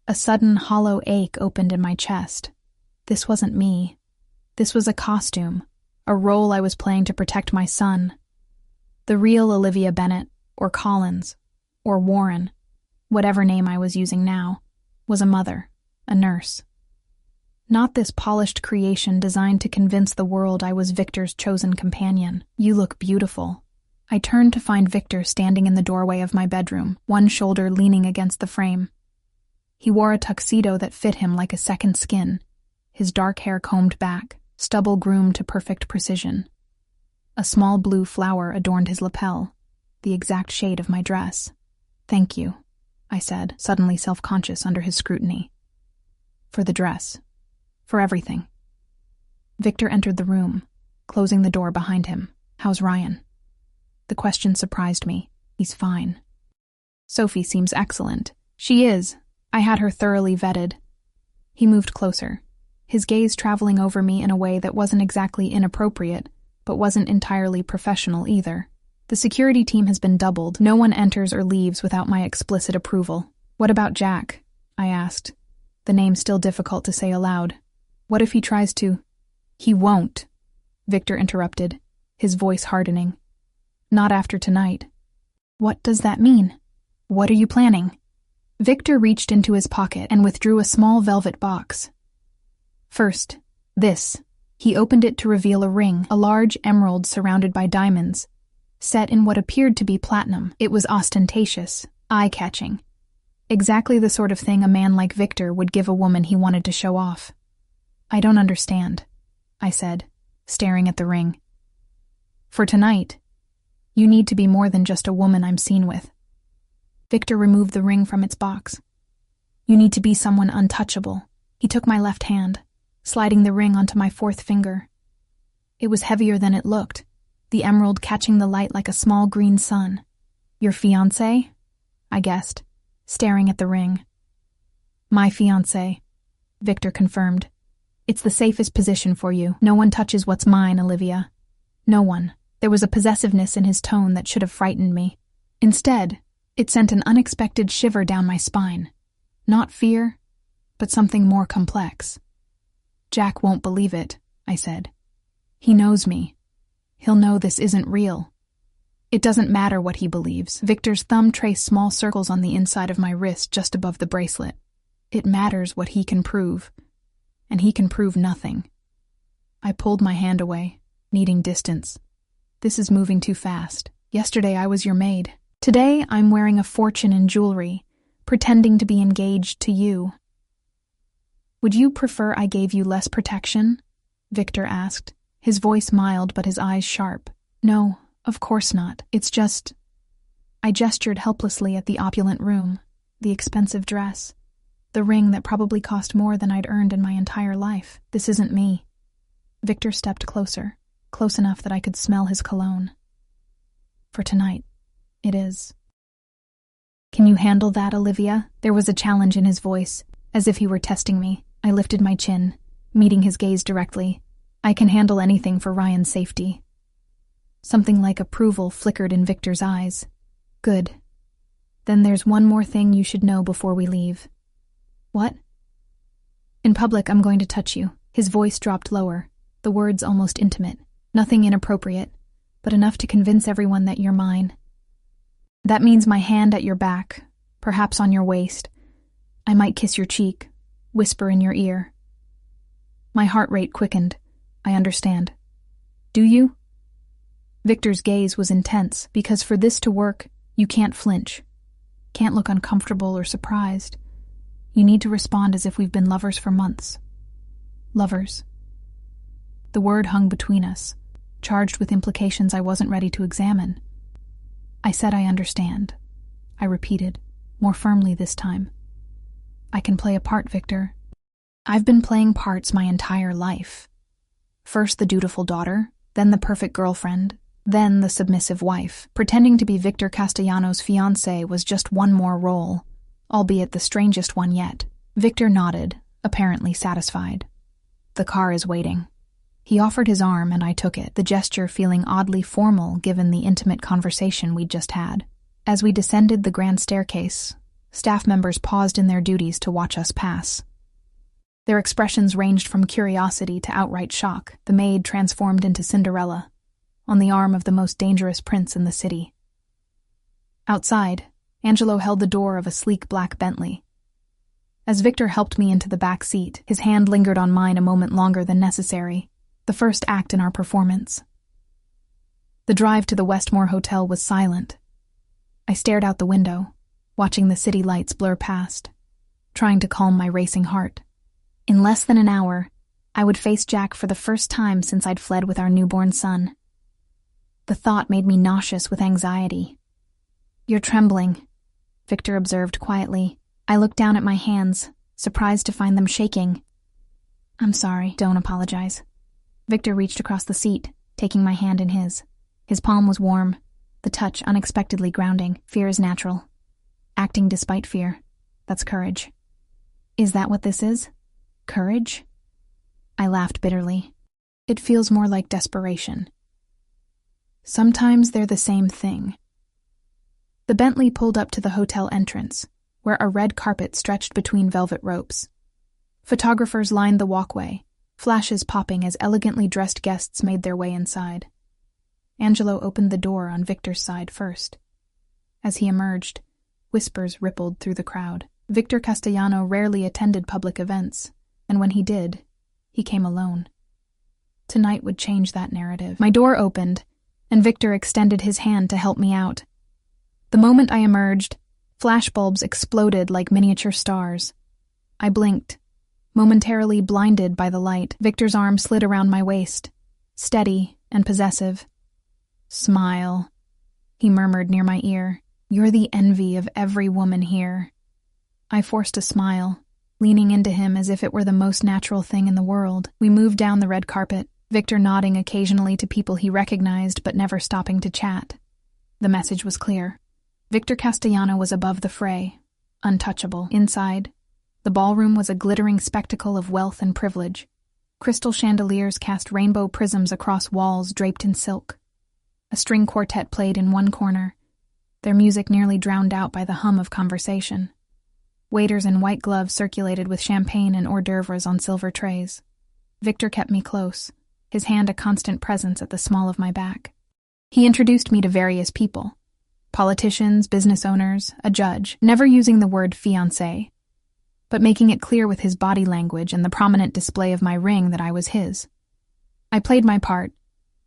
A sudden hollow ache opened in my chest. This wasn't me. This was a costume, a role I was playing to protect my son. The real Olivia Bennett, or Collins, or Warren, whatever name I was using now, was a mother, a nurse. Not this polished creation designed to convince the world I was Victor's chosen companion. "You look beautiful." I turned to find Victor standing in the doorway of my bedroom, one shoulder leaning against the frame. He wore a tuxedo that fit him like a second skin, his dark hair combed back, stubble groomed to perfect precision. A small blue flower adorned his lapel, the exact shade of my dress. "Thank you," I said, suddenly self-conscious under his scrutiny. "For the dress. For everything." Victor entered the room, closing the door behind him. "How's Ryan?" The question surprised me. "He's fine." "Sophie seems excellent." "She is. I had her thoroughly vetted." He moved closer, his gaze traveling over me in a way that wasn't exactly inappropriate, but wasn't entirely professional either. "The security team has been doubled. No one enters or leaves without my explicit approval." "What about Jack?" I asked, the name still difficult to say aloud. "What if he tries to—" "He won't," Victor interrupted, his voice hardening. "Not after tonight." "What does that mean? What are you planning?" Victor reached into his pocket and withdrew a small velvet box. "First, this." He opened it to reveal a ring, a large emerald surrounded by diamonds, set in what appeared to be platinum. It was ostentatious, eye-catching. Exactly the sort of thing a man like Victor would give a woman he wanted to show off. "I don't understand," I said, staring at the ring. "For tonight, you need to be more than just a woman I'm seen with." Victor removed the ring from its box. "You need to be someone untouchable." He took my left hand, sliding the ring onto my fourth finger. It was heavier than it looked, the emerald catching the light like a small green sun. "Your fiancé?" I guessed, staring at the ring. "My fiancé," Victor confirmed. "It's the safest position for you. No one touches what's mine, Olivia. No one." There was a possessiveness in his tone that should have frightened me. Instead, it sent an unexpected shiver down my spine. Not fear, but something more complex. "Jack won't believe it," I said. "He knows me. He'll know this isn't real." "It doesn't matter what he believes." Victor's thumb traced small circles on the inside of my wrist just above the bracelet. "It matters what he can prove, and he can prove nothing." I pulled my hand away, needing distance. "This is moving too fast. Yesterday I was your maid. Today I'm wearing a fortune in jewelry, pretending to be engaged to you." "Would you prefer I gave you less protection?" Victor asked, his voice mild but his eyes sharp. "No, of course not. It's just—" I gestured helplessly at the opulent room, the expensive dress, the ring that probably cost more than I'd earned in my entire life. "This isn't me." Victor stepped closer, close enough that I could smell his cologne. "For tonight, it is." "Can you handle that, Olivia?" There was a challenge in his voice, as if he were testing me. I lifted my chin, meeting his gaze directly. "I can handle anything for Ryan's safety." Something like approval flickered in Victor's eyes. "Good. Then there's one more thing you should know before we leave." "What?" "In public, I'm going to touch you." His voice dropped lower, the words almost intimate. "Nothing inappropriate, but enough to convince everyone that you're mine. That means my hand at your back, perhaps on your waist. I might kiss your cheek, whisper in your ear." My heart rate quickened. "I understand." "Do you?" Victor's gaze was intense, because for this to work, you can't flinch. Can't look uncomfortable or surprised. You need to respond as if we've been lovers for months. Lovers. The word hung between us, charged with implications I wasn't ready to examine. "I said I understand," I repeated, more firmly this time. "I can play a part, Victor. I've been playing parts my entire life. First the dutiful daughter, then the perfect girlfriend, then the submissive wife. Pretending to be Victor Castellanos' fiancée was just one more role, albeit the strangest one yet. Victor nodded, apparently satisfied. The car is waiting. He offered his arm and I took it, the gesture feeling oddly formal given the intimate conversation we'd just had. As we descended the grand staircase, staff members paused in their duties to watch us pass. Their expressions ranged from curiosity to outright shock. The maid transformed into Cinderella, on the arm of the most dangerous prince in the city. Outside, Angelo held the door of a sleek black Bentley. As Victor helped me into the back seat, his hand lingered on mine a moment longer than necessary, the first act in our performance. The drive to the Westmore Hotel was silent. I stared out the window, watching the city lights blur past, trying to calm my racing heart. In less than an hour, I would face Jack for the first time since I'd fled with our newborn son. The thought made me nauseous with anxiety. "You're trembling," Victor observed quietly. I looked down at my hands, surprised to find them shaking. "I'm sorry, don't apologize." Victor reached across the seat, taking my hand in his. His palm was warm, the touch unexpectedly grounding. Fear is natural. Acting despite fear, that's courage. "Is that what this is? Courage?" I laughed bitterly. "It feels more like desperation." "Sometimes they're the same thing." The Bentley pulled up to the hotel entrance, where a red carpet stretched between velvet ropes. Photographers lined the walkway, flashes popping as elegantly dressed guests made their way inside. Angelo opened the door on Victor's side first. As he emerged, whispers rippled through the crowd. Victor Castellano rarely attended public events, and when he did, he came alone. Tonight would change that narrative. My door opened, and Victor extended his hand to help me out. The moment I emerged, flashbulbs exploded like miniature stars. I blinked, momentarily blinded by the light. Victor's arm slid around my waist, steady and possessive. "Smile," he murmured near my ear. "You're the envy of every woman here." I forced a smile, leaning into him as if it were the most natural thing in the world. We moved down the red carpet, Victor nodding occasionally to people he recognized but never stopping to chat. The message was clear. Victor Castellano was above the fray, untouchable. Inside, the ballroom was a glittering spectacle of wealth and privilege. Crystal chandeliers cast rainbow prisms across walls draped in silk. A string quartet played in one corner, their music nearly drowned out by the hum of conversation. Waiters in white gloves circulated with champagne and hors d'oeuvres on silver trays. Victor kept me close, his hand a constant presence at the small of my back. He introduced me to various people. Politicians, business owners, a judge, never using the word fiancé, but making it clear with his body language and the prominent display of my ring that I was his. I played my part,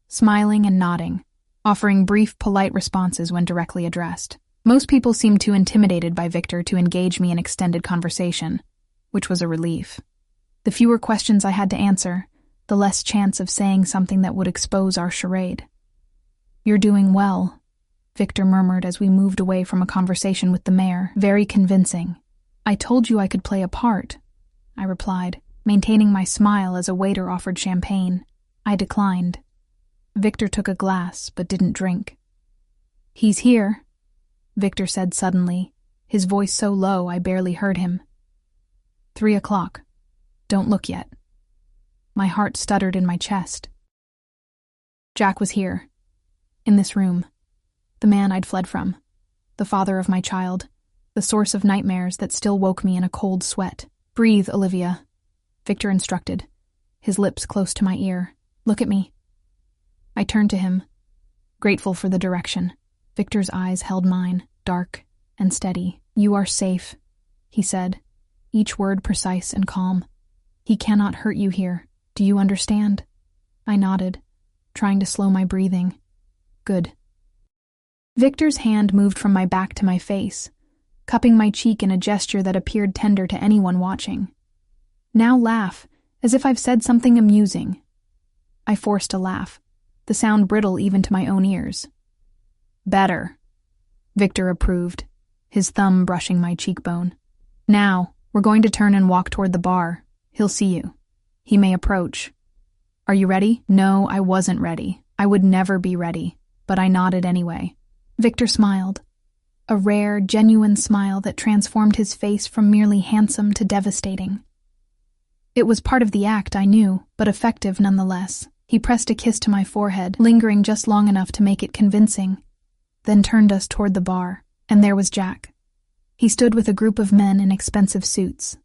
smiling and nodding, offering brief, polite responses when directly addressed. Most people seemed too intimidated by Victor to engage me in extended conversation, which was a relief. The fewer questions I had to answer, the less chance of saying something that would expose our charade. "You're doing well," Victor murmured as we moved away from a conversation with the mayor. "Very convincing." "I told you I could play a part," I replied, maintaining my smile as a waiter offered champagne. I declined. Victor took a glass, but didn't drink. "He's here," Victor said suddenly, his voice so low I barely heard him. 3:00. Don't look yet." My heart stuttered in my chest. Jack was here, in this room. The man I'd fled from, the father of my child, the source of nightmares that still woke me in a cold sweat. "Breathe, Olivia," Victor instructed, his lips close to my ear. "Look at me." I turned to him, grateful for the direction. Victor's eyes held mine, dark and steady. "You are safe," he said, each word precise and calm. "He cannot hurt you here. Do you understand?" I nodded, trying to slow my breathing. "Good." Victor's hand moved from my back to my face, cupping my cheek in a gesture that appeared tender to anyone watching. "Now laugh, as if I've said something amusing." I forced a laugh, the sound brittle even to my own ears. "Better," Victor approved, his thumb brushing my cheekbone. "Now, we're going to turn and walk toward the bar. He'll see you. He may approach. Are you ready? No, I wasn't ready. I would never be ready, but I nodded anyway. Victor smiled. A rare, genuine smile that transformed his face from merely handsome to devastating. It was part of the act, I knew, but effective nonetheless. He pressed a kiss to my forehead, lingering just long enough to make it convincing, then turned us toward the bar, and there was Jack. He stood with a group of men in expensive suits,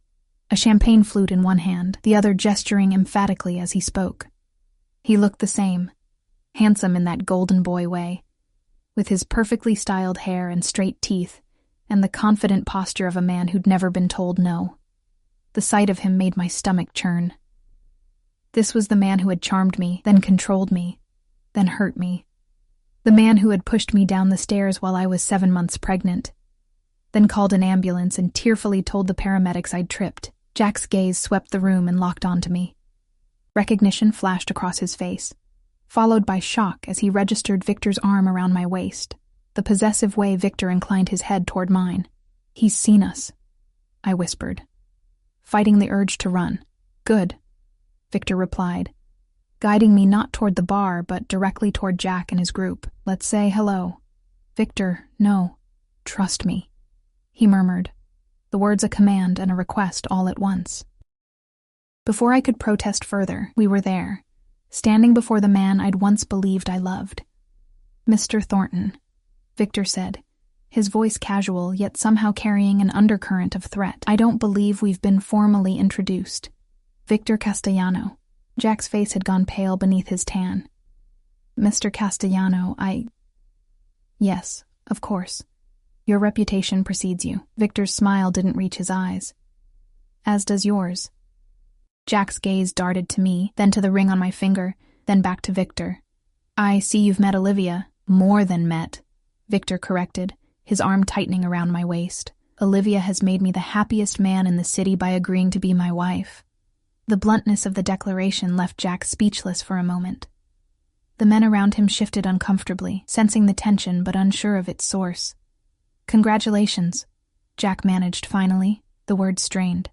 a champagne flute in one hand, the other gesturing emphatically as he spoke. He looked the same, handsome in that golden boy way, with his perfectly styled hair and straight teeth, and the confident posture of a man who'd never been told no. The sight of him made my stomach churn. This was the man who had charmed me, then controlled me, then hurt me. The man who had pushed me down the stairs while I was 7 months pregnant, then called an ambulance and tearfully told the paramedics I'd tripped. Jack's gaze swept the room and locked onto me. Recognition flashed across his face, followed by shock as he registered Victor's arm around my waist, the possessive way Victor inclined his head toward mine. He's seen us, I whispered, fighting the urge to run. Good, Victor replied, guiding me not toward the bar but directly toward Jack and his group. Let's say hello. Victor, no, trust me, he murmured, the words a command and a request all at once. Before I could protest further, we were there, standing before the man I'd once believed I loved. Mr. Thornton, Victor said, his voice casual yet somehow carrying an undercurrent of threat. I don't believe we've been formally introduced. Victor Castellano. Jack's face had gone pale beneath his tan. Mr. Castellano, Yes, of course. Your reputation precedes you. Victor's smile didn't reach his eyes. As does yours. Jack's gaze darted to me, then to the ring on my finger, then back to Victor. I see you've met Olivia. More than met, Victor corrected, his arm tightening around my waist. Olivia has made me the happiest man in the city by agreeing to be my wife. The bluntness of the declaration left Jack speechless for a moment. The men around him shifted uncomfortably, sensing the tension but unsure of its source. Congratulations, Jack managed finally, the words strained.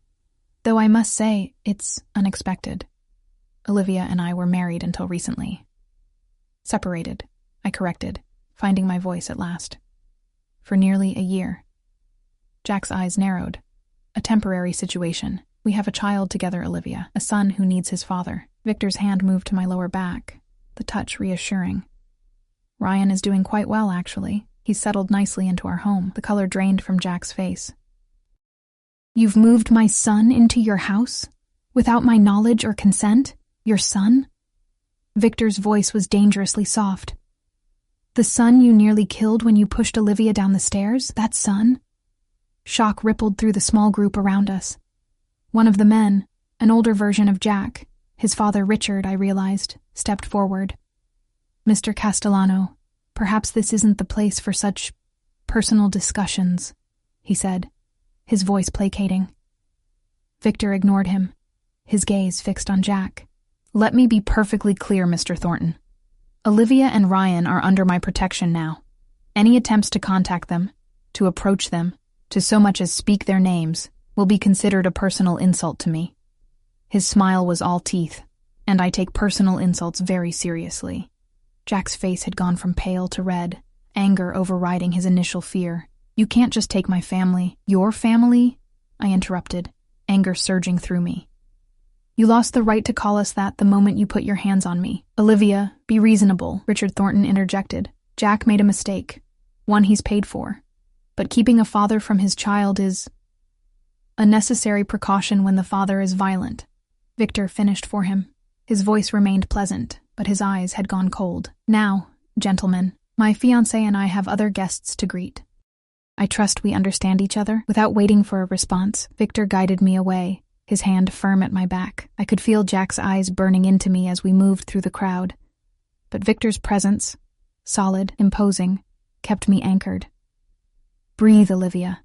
Though I must say, it's unexpected. Olivia and I were married until recently. Separated, I corrected, finding my voice at last. For nearly a year. Jack's eyes narrowed. A temporary situation. We have a child together, Olivia, a son who needs his father. Victor's hand moved to my lower back, the touch reassuring. Ryan is doing quite well, actually. He's settled nicely into our home. The color drained from Jack's face. You've moved my son into your house? Without my knowledge or consent? Your son? Victor's voice was dangerously soft. The son you nearly killed when you pushed Olivia down the stairs? That son? Shock rippled through the small group around us. One of the men, an older version of Jack, his father Richard, I realized, stepped forward. Mr. Castellano, perhaps this isn't the place for such personal discussions, he said, his voice placating. Victor ignored him, his gaze fixed on Jack. Let me be perfectly clear, Mr. Thornton. Olivia and Ryan are under my protection now. Any attempts to contact them, to approach them, to so much as speak their names, will be considered a personal insult to me. His smile was all teeth, and I take personal insults very seriously. Jack's face had gone from pale to red, anger overriding his initial fear. You can't just take my family. Your family? I interrupted, anger surging through me. You lost the right to call us that the moment you put your hands on me. Olivia, be reasonable, Richard Thornton interjected. Jack made a mistake, one he's paid for. But keeping a father from his child is a necessary precaution when the father is violent. Victor finished for him. His voice remained pleasant, but his eyes had gone cold. Now, gentlemen, my fiancé and I have other guests to greet. I trust we understand each other. Without waiting for a response, Victor guided me away, his hand firm at my back. I could feel Jack's eyes burning into me as we moved through the crowd. But Victor's presence, solid, imposing, kept me anchored. Breathe, Olivia,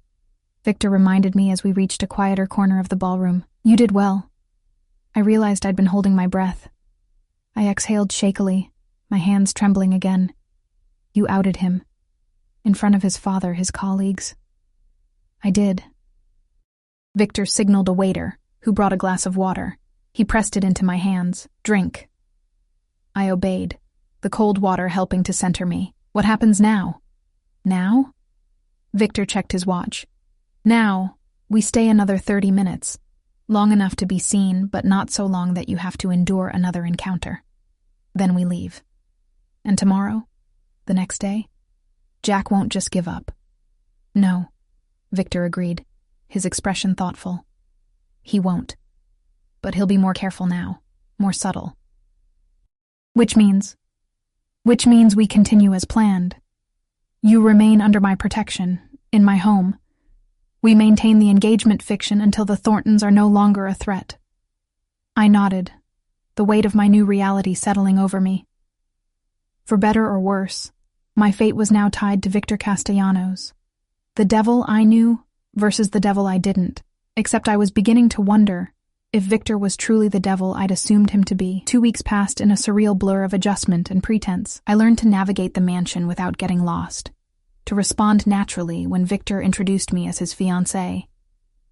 Victor reminded me as we reached a quieter corner of the ballroom. You did well. I realized I'd been holding my breath. I exhaled shakily, my hands trembling again. You outed him. In front of his father, his colleagues. I did. Victor signaled a waiter, who brought a glass of water. He pressed it into my hands. "Drink." I obeyed, the cold water helping to center me. "What happens now?" "Now?" Victor checked his watch. "Now, we stay another 30 minutes. Long enough to be seen, but not so long that you have to endure another encounter. Then we leave. And tomorrow? The next day? Jack won't just give up." "No," Victor agreed, his expression thoughtful. "He won't. But he'll be more careful now, more subtle." Which means we continue as planned. You remain under my protection, in my home. We maintain the engagement fiction until the Thorntons are no longer a threat. I nodded, the weight of my new reality settling over me. For better or worse, my fate was now tied to Victor Castellanos. The devil I knew versus the devil I didn't, except I was beginning to wonder if Victor was truly the devil I'd assumed him to be. 2 weeks passed in a surreal blur of adjustment and pretense. I learned to navigate the mansion without getting lost, to respond naturally when Victor introduced me as his fiancée,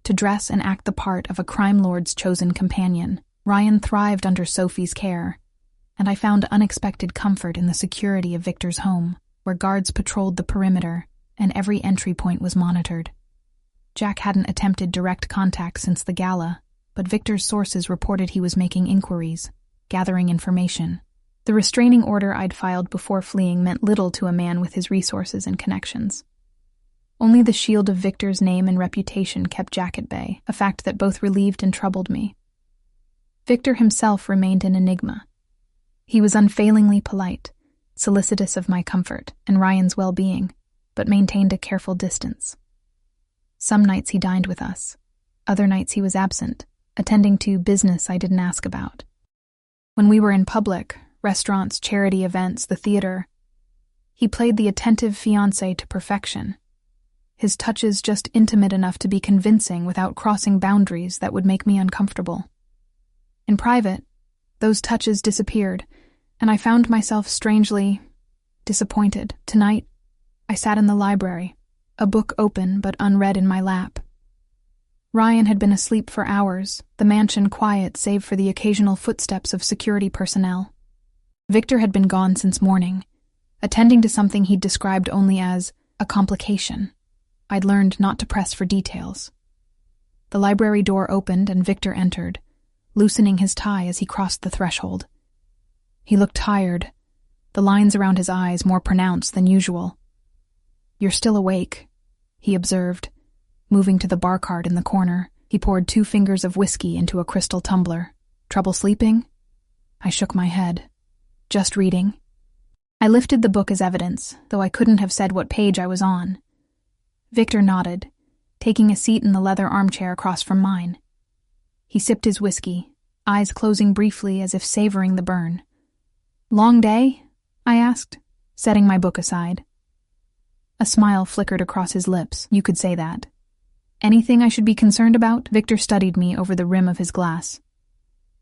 to dress and act the part of a crime lord's chosen companion. Ryan thrived under Sophie's care, and I found unexpected comfort in the security of Victor's home, where guards patrolled the perimeter and every entry point was monitored. Jack hadn't attempted direct contact since the gala, but Victor's sources reported he was making inquiries, gathering information. The restraining order I'd filed before fleeing meant little to a man with his resources and connections. Only the shield of Victor's name and reputation kept Jack at bay, a fact that both relieved and troubled me. Victor himself remained an enigma. He was unfailingly polite, solicitous of my comfort and Ryan's well-being, but maintained a careful distance. Some nights he dined with us. Other nights he was absent, attending to business I didn't ask about. When we were in public, restaurants, charity events, the theater, he played the attentive fiancé to perfection. His touches just intimate enough to be convincing without crossing boundaries that would make me uncomfortable. In private, those touches disappeared, and I found myself strangely disappointed. Tonight, I sat in the library, a book open but unread in my lap. Ryan had been asleep for hours, the mansion quiet save for the occasional footsteps of security personnel. Victor had been gone since morning, attending to something he'd described only as a complication. I'd learned not to press for details. The library door opened and Victor entered, loosening his tie as he crossed the threshold. He looked tired, the lines around his eyes more pronounced than usual. "You're still awake," he observed. Moving to the bar cart in the corner, he poured 2 fingers of whiskey into a crystal tumbler. "Trouble sleeping?" I shook my head. "Just reading." I lifted the book as evidence, though I couldn't have said what page I was on. Victor nodded, taking a seat in the leather armchair across from mine. He sipped his whiskey, eyes closing briefly as if savoring the burn. "Long day?" I asked, setting my book aside. A smile flickered across his lips. "You could say that." "Anything I should be concerned about?" Victor studied me over the rim of his glass.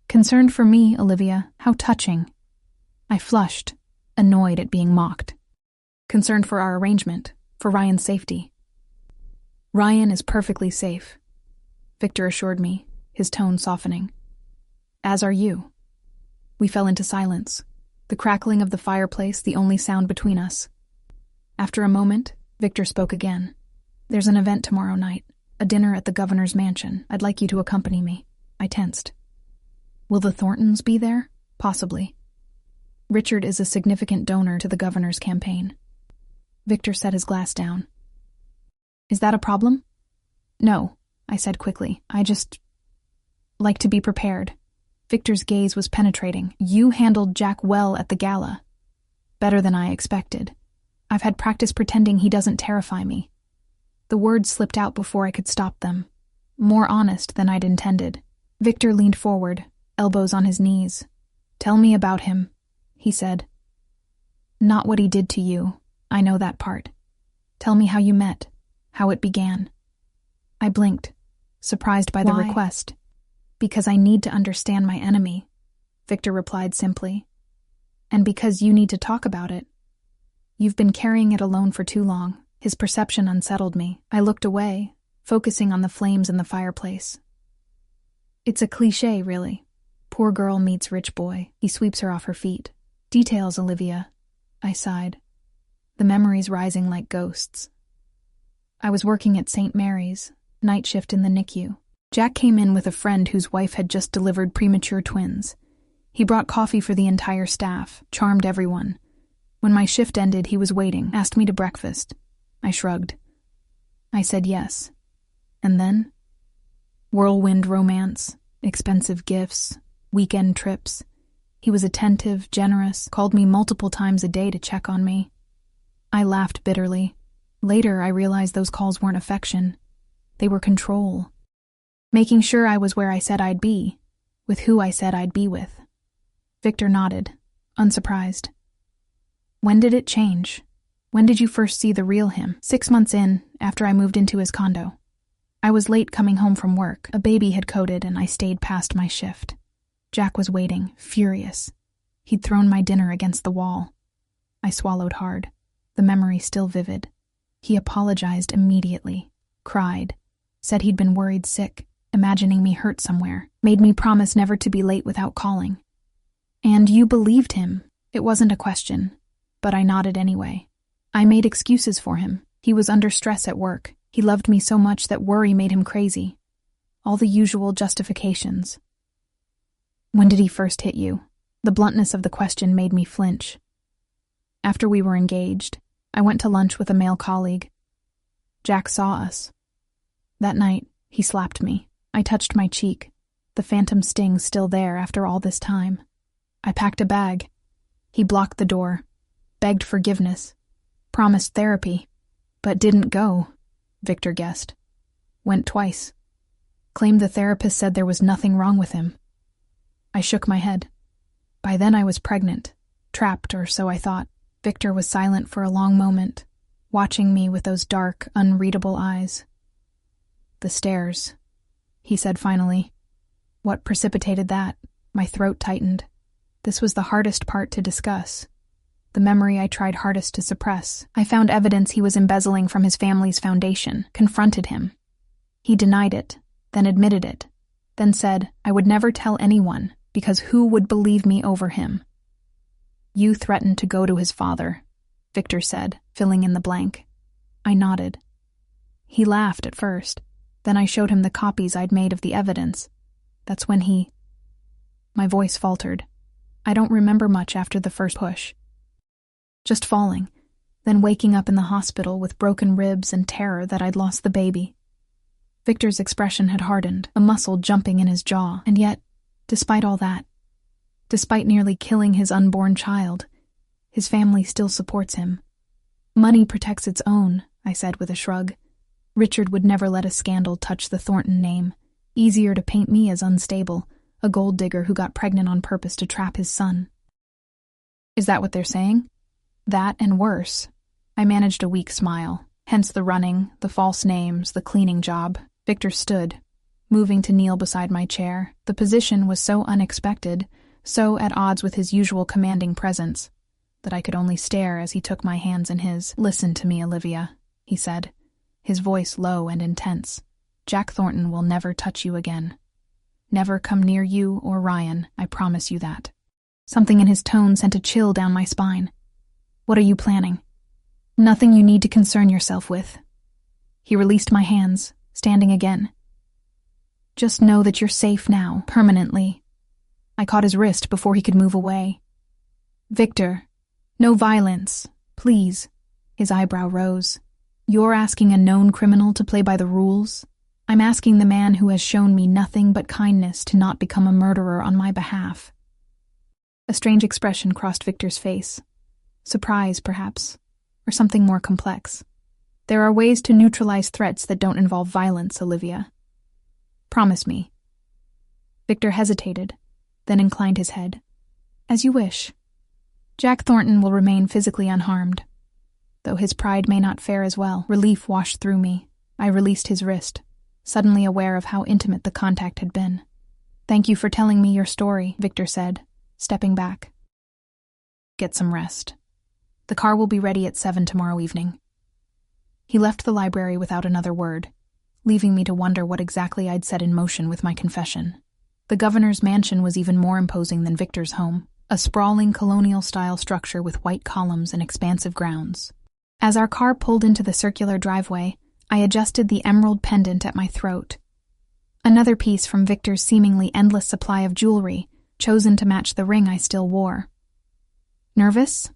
"Concerned for me, Olivia? How touching." I flushed, annoyed at being mocked. "Concerned for our arrangement, for Ryan's safety." "Ryan is perfectly safe," Victor assured me, his tone softening. "As are you." We fell into silence, the crackling of the fireplace the only sound between us. After a moment, Victor spoke again. "There's an event tomorrow night. A dinner at the governor's mansion. I'd like you to accompany me." I tensed. "Will the Thorntons be there?" "Possibly. Richard is a significant donor to the governor's campaign." Victor set his glass down. "Is that a problem?" "No," I said quickly. "I just like to be prepared." Victor's gaze was penetrating. "You handled Jack well at the gala. Better than I expected. I've had practice pretending he doesn't terrify me." The words slipped out before I could stop them. More honest than I'd intended. Victor leaned forward, elbows on his knees. "Tell me about him," he said. "Not what he did to you. I know that part. Tell me how you met, how it began." I blinked, surprised by the Why? request. "Because I need to understand my enemy," Victor replied simply. "And because you need to talk about it. You've been carrying it alone for too long." His perception unsettled me. I looked away, focusing on the flames in the fireplace. It's a cliché, really. Poor girl meets rich boy. He sweeps her off her feet. Details, Olivia. I sighed, the memories rising like ghosts. I was working at St. Mary's, night shift in the NICU. Jack came in with a friend whose wife had just delivered premature twins. He brought coffee for the entire staff, charmed everyone. When my shift ended, he was waiting, asked me to breakfast. I shrugged. I said yes. And then? Whirlwind romance, expensive gifts, weekend trips. He was attentive, generous, called me multiple times a day to check on me. I laughed bitterly. Later, I realized those calls weren't affection. They were control. Making sure I was where I said I'd be, with who I said I'd be with. Victor nodded, unsurprised. When did it change? When did you first see the real him? 6 months in, after I moved into his condo. I was late coming home from work. A baby had coded and I stayed past my shift. Jack was waiting, furious. He'd thrown my dinner against the wall. I swallowed hard, the memory still vivid. He apologized immediately, cried, said he'd been worried sick, imagining me hurt somewhere, made me promise never to be late without calling. And you believed him. It wasn't a question, but I nodded anyway. I made excuses for him. He was under stress at work. He loved me so much that worry made him crazy. All the usual justifications. When did he first hit you? The bluntness of the question made me flinch. After we were engaged, I went to lunch with a male colleague. Jack saw us. That night, he slapped me. I touched my cheek, the phantom sting still there after all this time. I packed a bag. He blocked the door, begged forgiveness, promised therapy, but didn't go, Victor guessed. Went twice. Claimed the therapist said there was nothing wrong with him. I shook my head. By then I was pregnant, trapped, or so I thought. Victor was silent for a long moment, watching me with those dark, unreadable eyes. The stairs, he said finally. What precipitated that? My throat tightened. This was the hardest part to discuss. The memory I tried hardest to suppress. I found evidence he was embezzling from his family's foundation, confronted him. He denied it, then admitted it, then said I would never tell anyone because who would believe me over him? You threatened to go to his father, Victor said, filling in the blank. I nodded. He laughed at first. Then I showed him the copies I'd made of the evidence. That's when he... My voice faltered. I don't remember much after the first push. Just falling, then waking up in the hospital with broken ribs and terror that I'd lost the baby. Victor's expression had hardened, a muscle jumping in his jaw, and yet, despite all that, despite nearly killing his unborn child, his family still supports him. Money protects its own, I said with a shrug. Richard would never let a scandal touch the Thornton name. Easier to paint me as unstable, a gold digger who got pregnant on purpose to trap his son. Is that what they're saying? That and worse. I managed a weak smile, hence the running, the false names, the cleaning job. Victor stood, moving to kneel beside my chair. The position was so unexpected, so at odds with his usual commanding presence, that I could only stare as he took my hands in his. Listen to me, Olivia, he said, his voice low and intense. Jack Thornton will never touch you again. Never come near you or Ryan, I promise you that. Something in his tone sent a chill down my spine. What are you planning? Nothing you need to concern yourself with. He released my hands, standing again. Just know that you're safe now, permanently. I caught his wrist before he could move away. Victor, no violence, please. His eyebrow rose. You're asking a known criminal to play by the rules? I'm asking the man who has shown me nothing but kindness to not become a murderer on my behalf. A strange expression crossed Victor's face. Surprise, perhaps, or something more complex. There are ways to neutralize threats that don't involve violence, Olivia. Promise me. Victor hesitated, then inclined his head. As you wish. Jack Thornton will remain physically unharmed. Though his pride may not fare as well, relief washed through me. I released his wrist, suddenly aware of how intimate the contact had been. Thank you for telling me your story, Victor said, stepping back. Get some rest. The car will be ready at 7 tomorrow evening. He left the library without another word, leaving me to wonder what exactly I'd set in motion with my confession. The governor's mansion was even more imposing than Victor's home, a sprawling colonial-style structure with white columns and expansive grounds. As our car pulled into the circular driveway, I adjusted the emerald pendant at my throat. Another piece from Victor's seemingly endless supply of jewelry, chosen to match the ring I still wore. "Nervous?"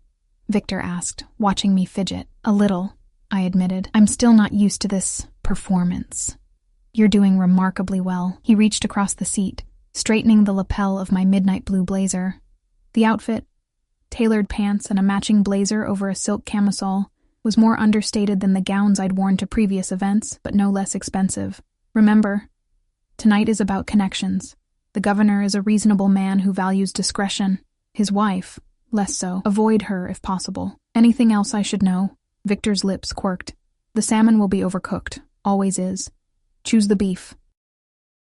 Victor asked, watching me fidget. "A little," I admitted. "I'm still not used to this performance." "You're doing remarkably well." He reached across the seat, straightening the lapel of my midnight blue blazer. The outfit, tailored pants and a matching blazer over a silk camisole, was more understated than the gowns I'd worn to previous events, but no less expensive. "Remember, tonight is about connections. The governor is a reasonable man who values discretion. His wife, less so. Avoid her if possible. Anything else I should know?" Victor's lips quirked. "The salmon will be overcooked. Always is. Choose the beef."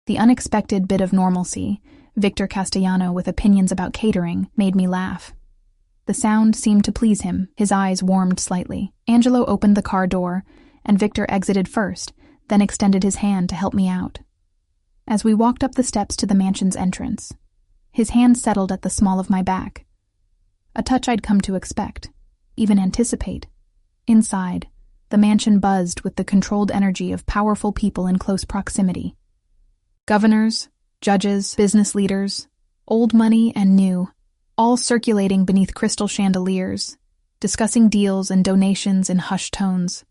The unexpected bit of normalcy, Victor Castellano with opinions about catering, made me laugh. The sound seemed to please him. His eyes warmed slightly. Angelo opened the car door, and Victor exited first, then extended his hand to help me out. As we walked up the steps to the mansion's entrance, his hand settled at the small of my back. A touch I'd come to expect, even anticipate. Inside, the mansion buzzed with the controlled energy of powerful people in close proximity. Governors, judges, business leaders, old money and new, all circulating beneath crystal chandeliers, discussing deals and donations in hushed tones.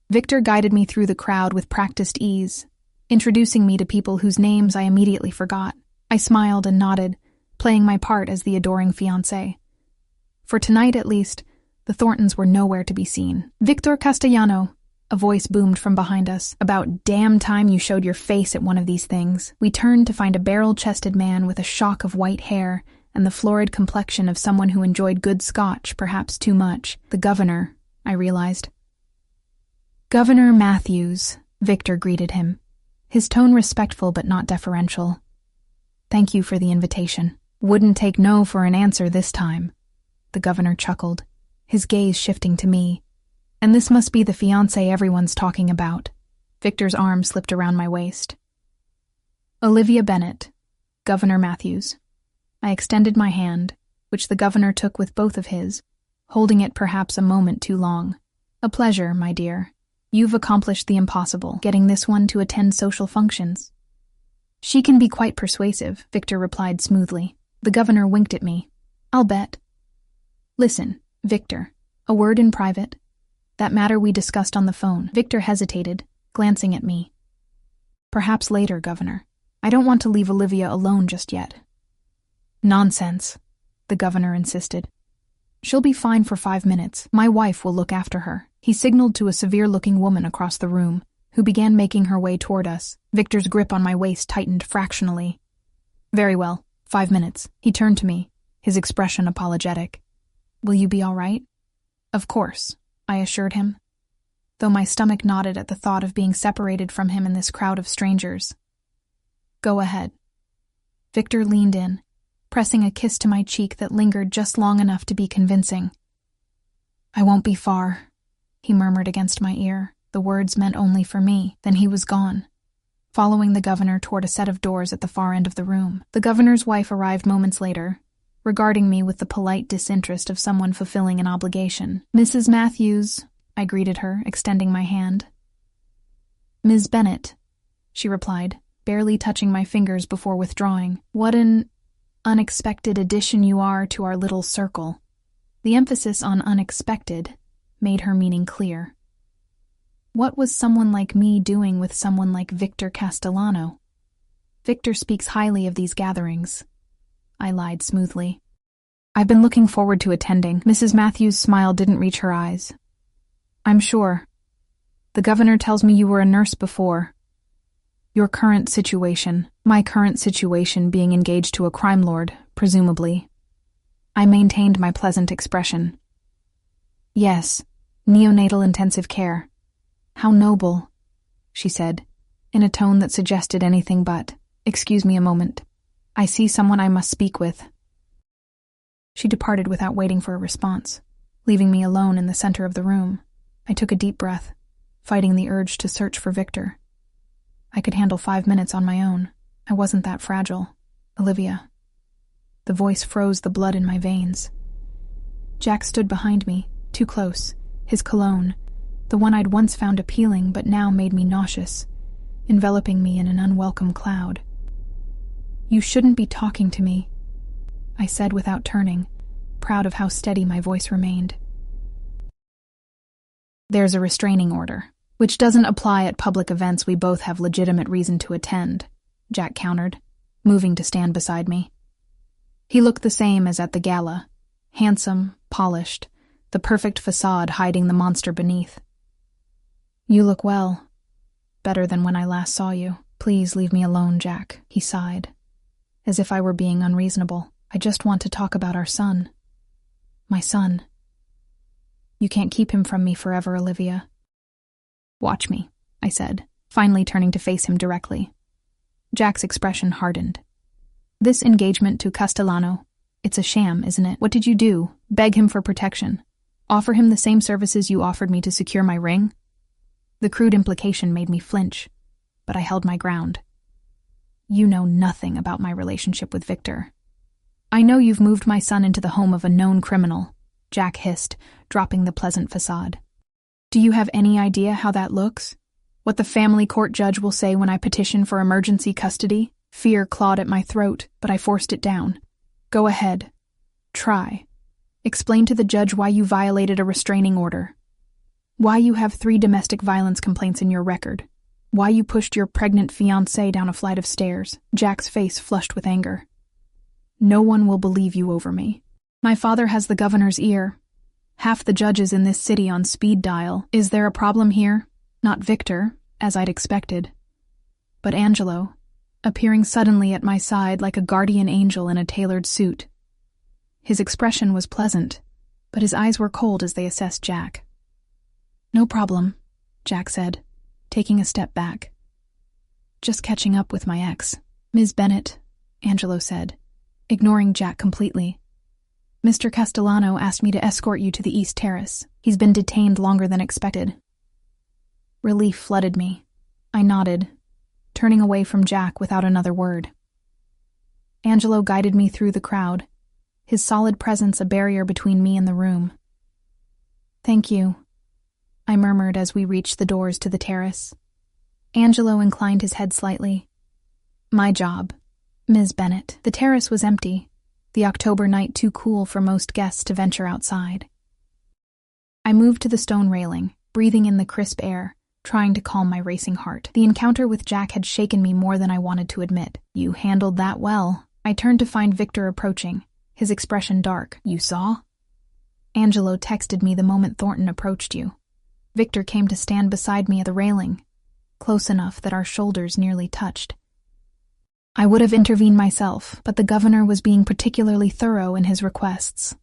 Victor guided me through the crowd with practiced ease, introducing me to people whose names I immediately forgot. I smiled and nodded, playing my part as the adoring fiancé. For tonight, at least, the Thorntons were nowhere to be seen. "Victor Castellano," a voice boomed from behind us. "About damn time you showed your face at one of these things." We turned to find a barrel-chested man with a shock of white hair and the florid complexion of someone who enjoyed good scotch, perhaps too much. The governor, I realized. "Governor Matthews," Victor greeted him, his tone respectful but not deferential. "Thank you for the invitation." "Wouldn't take no for an answer this time." The governor chuckled, his gaze shifting to me. "And this must be the fiancé everyone's talking about." Victor's arm slipped around my waist. "Olivia Bennett, Governor Matthews." I extended my hand, which the governor took with both of his, holding it perhaps a moment too long. "A pleasure, my dear. You've accomplished the impossible, getting this one to attend social functions." "She can be quite persuasive," Victor replied smoothly. The governor winked at me. "I'll bet." "Listen, Victor, a word in private. That matter we discussed on the phone." Victor hesitated, glancing at me. "Perhaps later, Governor. I don't want to leave Olivia alone just yet." "Nonsense," the governor insisted. "She'll be fine for 5 minutes. My wife will look after her." He signaled to a severe-looking woman across the room, who began making her way toward us. Victor's grip on my waist tightened fractionally. "Very well, 5 minutes." He turned to me, his expression apologetic. "Will you be all right?" "Of course," I assured him, though my stomach knotted at the thought of being separated from him in this crowd of strangers. "Go ahead." Victor leaned in, pressing a kiss to my cheek that lingered just long enough to be convincing. "I won't be far," he murmured against my ear. The words meant only for me. Then he was gone, following the governor toward a set of doors at the far end of the room. The governor's wife arrived moments later, regarding me with the polite disinterest of someone fulfilling an obligation. "Mrs. Matthews," I greeted her, extending my hand. "Ms. Bennett," she replied, barely touching my fingers before withdrawing. "What an unexpected addition you are to our little circle." The emphasis on unexpected made her meaning clear. What was someone like me doing with someone like Victor Castellano? Victor speaks highly of these gatherings. I lied smoothly. "I've been looking forward to attending." Mrs. Matthews' smile didn't reach her eyes. "I'm sure. The governor tells me you were a nurse before. Your current situation," my current situation being engaged to a crime lord, presumably. I maintained my pleasant expression. "Yes, neonatal intensive care." "How noble," she said, in a tone that suggested anything but. "Excuse me a moment. I see someone I must speak with." She departed without waiting for a response, leaving me alone in the center of the room. I took a deep breath, fighting the urge to search for Victor. I could handle 5 minutes on my own. I wasn't that fragile. Olivia. The voice froze the blood in my veins. Jack stood behind me, too close, his cologne, the one I'd once found appealing but now made me nauseous, enveloping me in an unwelcome cloud. "You shouldn't be talking to me," I said without turning, proud of how steady my voice remained. "There's a restraining order, which doesn't apply at public events we both have legitimate reason to attend," Jack countered, moving to stand beside me. He looked the same as at the gala, handsome, polished, the perfect facade hiding the monster beneath. "You look well. Better than when I last saw you. Please leave me alone, Jack," he sighed, as if I were being unreasonable. "I just want to talk about our son. My son. You can't keep him from me forever, Olivia." "Watch me," I said, finally turning to face him directly. Jack's expression hardened. "This engagement to Castellano, it's a sham, isn't it? What did you do? Beg him for protection? Offer him the same services you offered me to secure my ring?" The crude implication made me flinch, but I held my ground. "You know nothing about my relationship with Victor." "I know you've moved my son into the home of a known criminal," Jack hissed, dropping the pleasant facade. "Do you have any idea how that looks? What the family court judge will say when I petition for emergency custody? Fear clawed at my throat, but I forced it down. Go ahead. Try. Explain to the judge why you violated a restraining order. Why you have 3 domestic violence complaints in your record. Why you pushed your pregnant fiancée down a flight of stairs." Jack's face flushed with anger. "No one will believe you over me. My father has the governor's ear. Half the judges in this city on speed dial. Is there a problem here? Not Victor, as I'd expected, but Angelo, appearing suddenly at my side like a guardian angel in a tailored suit. His expression was pleasant, but his eyes were cold as they assessed Jack. "No problem," Jack said, taking a step back. "Just catching up with my ex." "Ms. Bennett," Angelo said, ignoring Jack completely. "Mr. Castellano asked me to escort you to the East Terrace. He's been detained longer than expected." Relief flooded me. I nodded, turning away from Jack without another word. Angelo guided me through the crowd, his solid presence a barrier between me and the room. "Thank you," I murmured as we reached the doors to the terrace. Angelo inclined his head slightly. "My job, Ms. Bennett." The terrace was empty, the October night too cool for most guests to venture outside. I moved to the stone railing, breathing in the crisp air, trying to calm my racing heart. The encounter with Jack had shaken me more than I wanted to admit. "You handled that well." I turned to find Victor approaching, his expression dark. "You saw?" "Angelo texted me the moment Thornton approached you." Victor came to stand beside me at the railing, close enough that our shoulders nearly touched. "I would have intervened myself, but the governor was being particularly thorough in his requests."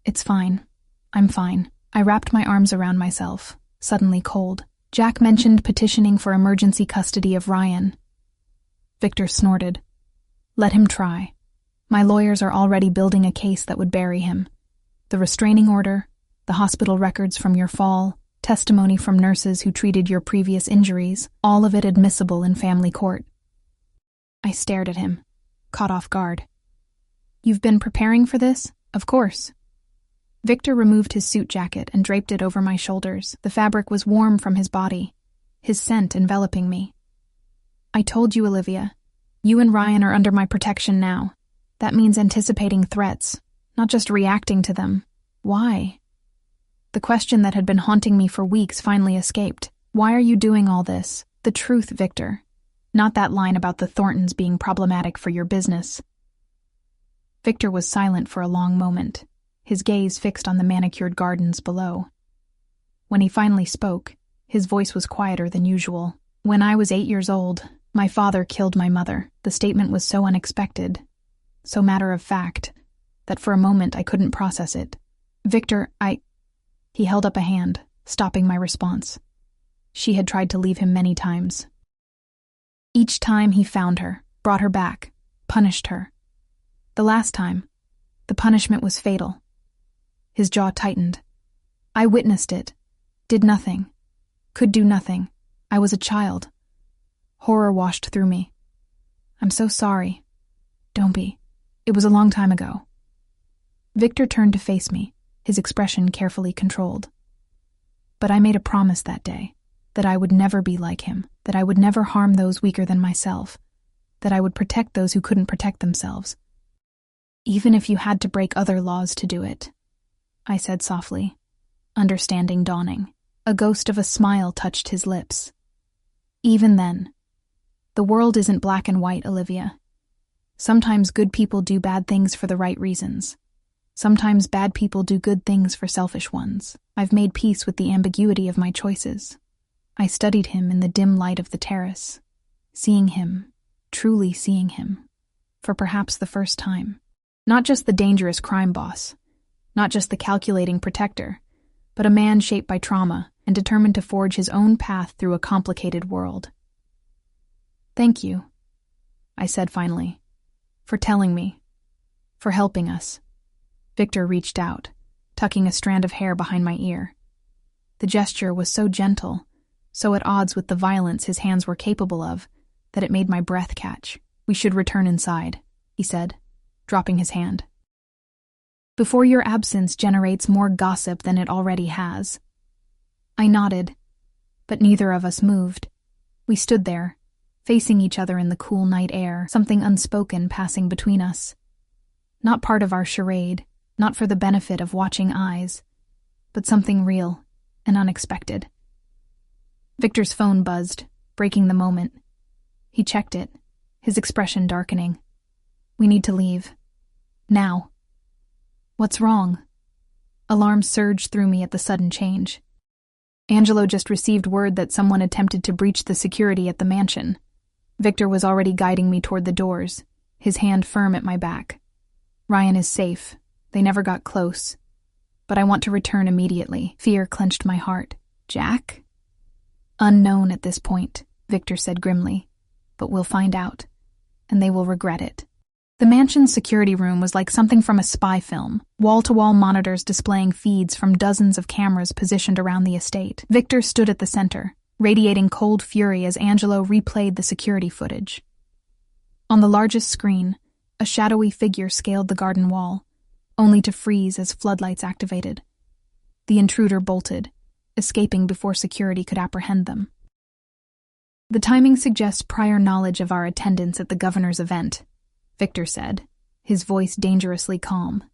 "It's fine. I'm fine." I wrapped my arms around myself, suddenly cold. Jack mentioned petitioning for emergency custody of Ryan. Victor snorted. "Let him try. My lawyers are already building a case that would bury him. The restraining order, the hospital records from your fall, testimony from nurses who treated your previous injuries, all of it admissible in family court." I stared at him, caught off guard. "You've been preparing for this?" "Of course." Victor removed his suit jacket and draped it over my shoulders. The fabric was warm from his body, his scent enveloping me. "I told you, Olivia. You and Ryan are under my protection now. That means anticipating threats, not just reacting to them. Why?" The question that had been haunting me for weeks finally escaped. "Why are you doing all this? The truth, Victor. Not that line about the Thorntons being problematic for your business." Victor was silent for a long moment, his gaze fixed on the manicured gardens below. When he finally spoke, his voice was quieter than usual. "When I was 8 years old, my father killed my mother." The statement was so unexpected, so matter-of-fact, that for a moment I couldn't process it. "Victor, He held up a hand, stopping my response. She had tried to leave him many times. Each time he found her, brought her back, punished her. The last time, the punishment was fatal. His jaw tightened. I witnessed it, did nothing, could do nothing. I was a child. Horror washed through me. "I'm so sorry." Don't be. It was a long time ago. Victor turned to face me, his expression carefully controlled. But I made a promise that day, that I would never be like him, that I would never harm those weaker than myself, that I would protect those who couldn't protect themselves. Even if you had to break other laws to do it, I said softly, understanding dawning. A ghost of a smile touched his lips. Even then, the world isn't black and white, Olivia. Sometimes good people do bad things for the right reasons. Sometimes bad people do good things for selfish ones. I've made peace with the ambiguity of my choices. I studied him in the dim light of the terrace, seeing him, truly seeing him, for perhaps the first time. Not just the dangerous crime boss, not just the calculating protector, but a man shaped by trauma and determined to forge his own path through a complicated world. Thank you, I said finally, for telling me, for helping us. Victor reached out, tucking a strand of hair behind my ear. The gesture was so gentle, so at odds with the violence his hands were capable of, that it made my breath catch. We should return inside, he said, dropping his hand. Before your absence generates more gossip than it already has. I nodded, but neither of us moved. We stood there, facing each other in the cool night air, something unspoken passing between us. Not part of our charade, not for the benefit of watching eyes, but something real and unexpected. Victor's phone buzzed, breaking the moment. He checked it, his expression darkening. We need to leave. Now. What's wrong? Alarm surged through me at the sudden change. Angelo just received word that someone attempted to breach the security at the mansion. Victor was already guiding me toward the doors, his hand firm at my back. Ryan is safe. They never got close. But I want to return immediately. Fear clenched my heart. Jack? Unknown at this point, Victor said grimly. But we'll find out. And they will regret it. The mansion's security room was like something from a spy film, wall-to-wall monitors displaying feeds from dozens of cameras positioned around the estate. Victor stood at the center, radiating cold fury as Angelo replayed the security footage. On the largest screen, a shadowy figure scaled the garden wall, only to freeze as floodlights activated. The intruder bolted, escaping before security could apprehend them. The timing suggests prior knowledge of our attendance at the governor's event, Victor said, his voice dangerously calm.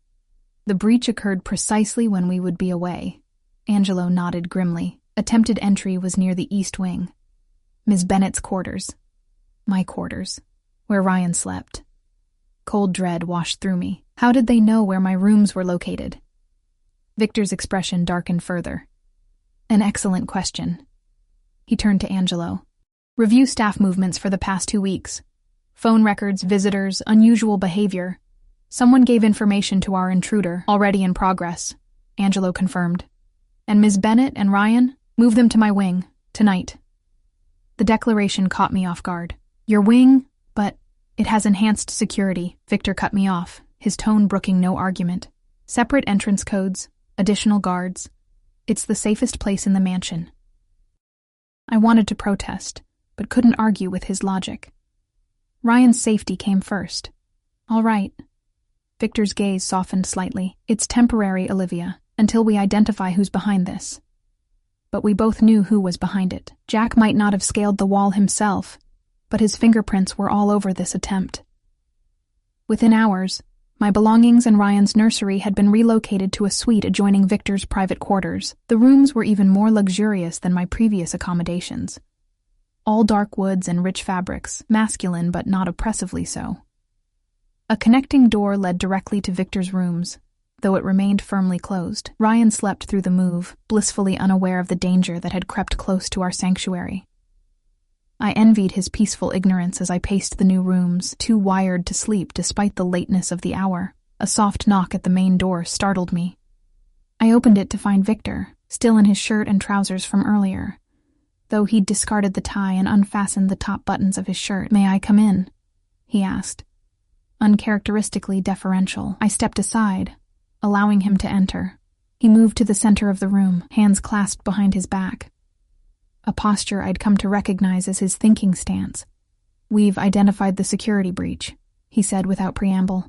The breach occurred precisely when we would be away. Angelo nodded grimly. Attempted entry was near the east wing. Ms. Bennett's quarters. My quarters, where Ryan slept. Cold dread washed through me. How did they know where my rooms were located? Victor's expression darkened further. An excellent question. He turned to Angelo. Review staff movements for the past 2 weeks. Phone records, visitors, unusual behavior. Someone gave information to our intruder, already in progress, Angelo confirmed. And Ms. Bennett and Ryan, move them to my wing, tonight. The declaration caught me off guard. Your wing, but it has enhanced security. Victor cut me off, his tone brooking no argument. Separate entrance codes, additional guards. It's the safest place in the mansion. I wanted to protest, but couldn't argue with his logic. Ryan's safety came first. All right. Victor's gaze softened slightly. It's temporary, Olivia, until we identify who's behind this. But we both knew who was behind it. Jack might not have scaled the wall himself, but his fingerprints were all over this attempt. Within hours, my belongings and Ryan's nursery had been relocated to a suite adjoining Victor's private quarters. The rooms were even more luxurious than my previous accommodations. All dark woods and rich fabrics, masculine but not oppressively so. A connecting door led directly to Victor's rooms, though it remained firmly closed. Ryan slept through the move, blissfully unaware of the danger that had crept close to our sanctuary. I envied his peaceful ignorance as I paced the new rooms, too wired to sleep despite the lateness of the hour. A soft knock at the main door startled me. I opened it to find Victor, still in his shirt and trousers from earlier, though he'd discarded the tie and unfastened the top buttons of his shirt. "May I come in?" he asked. Uncharacteristically deferential, I stepped aside, allowing him to enter. He moved to the center of the room, hands clasped behind his back. A posture I'd come to recognize as his thinking stance. "We've identified the security breach," he said without preamble.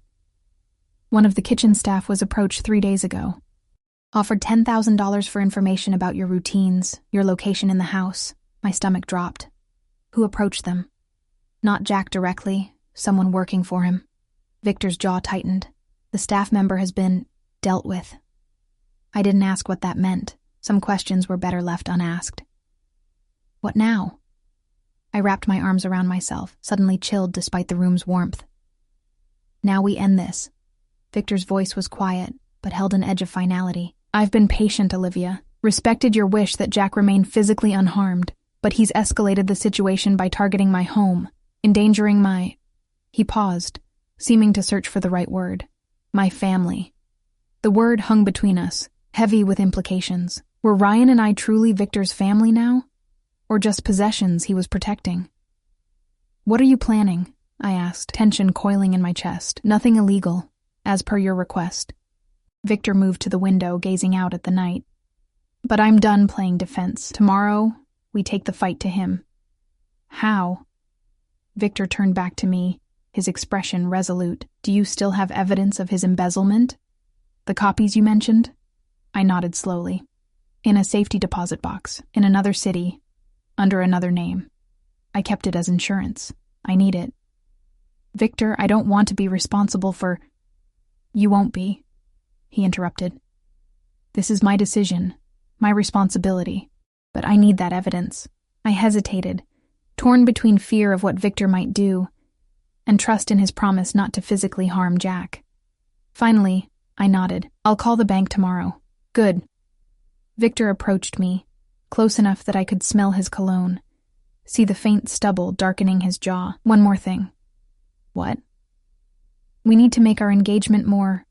One of the kitchen staff was approached 3 days ago. Offered $10,000 for information about your routines, your location in the house. My stomach dropped. Who approached them? Not Jack directly, someone working for him. Victor's jaw tightened. The staff member has been dealt with. I didn't ask what that meant. Some questions were better left unasked. What now? I wrapped my arms around myself, suddenly chilled despite the room's warmth. Now we end this. Victor's voice was quiet, but held an edge of finality. I've been patient, Olivia. Respected your wish that Jack remain physically unharmed, but he's escalated the situation by targeting my home, endangering my... He paused, seeming to search for the right word. My family. The word hung between us, heavy with implications. Were Ryan and I truly Victor's family now? Or just possessions he was protecting? What are you planning? I asked, tension coiling in my chest. Nothing illegal, as per your request. Victor moved to the window, gazing out at the night. But I'm done playing defense. Tomorrow, we take the fight to him. How? Victor turned back to me, his expression resolute. Do you still have evidence of his embezzlement? The copies you mentioned? I nodded slowly. In a safety deposit box, in another city, under another name. I kept it as insurance. I need it. Victor, I don't want to be responsible for... You won't be, he interrupted. This is my decision, my responsibility, but I need that evidence. I hesitated, torn between fear of what Victor might do and trust in his promise not to physically harm Jack. Finally, I nodded. I'll call the bank tomorrow. Good. Victor approached me, close enough that I could smell his cologne, see the faint stubble darkening his jaw. One more thing. What? We need to make our engagement more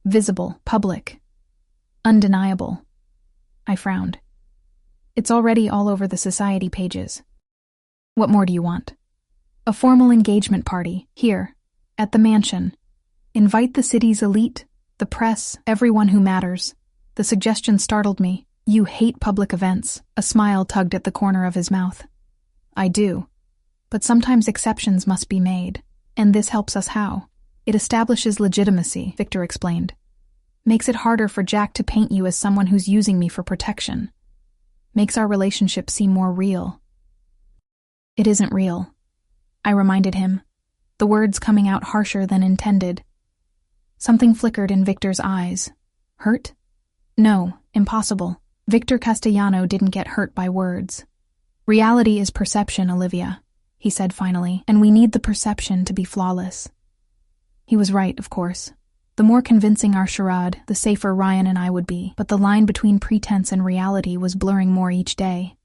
visible, public, undeniable. I frowned. It's already all over the society pages. What more do you want? A formal engagement party, here, at the mansion. Invite the city's elite, the press, everyone who matters. The suggestion startled me. You hate public events. A smile tugged at the corner of his mouth. I do. But sometimes exceptions must be made. And this helps us how? It establishes legitimacy, Victor explained. Makes it harder for Jack to paint you as someone who's using me for protection. Makes our relationship seem more real. It isn't real, I reminded him, the words coming out harsher than intended. Something flickered in Victor's eyes. Hurt? No, impossible. Victor Castellano didn't get hurt by words. Reality is perception, Olivia, he said finally, and we need the perception to be flawless. He was right, of course. The more convincing our charade, the safer Ryan and I would be, but the line between pretense and reality was blurring more each day,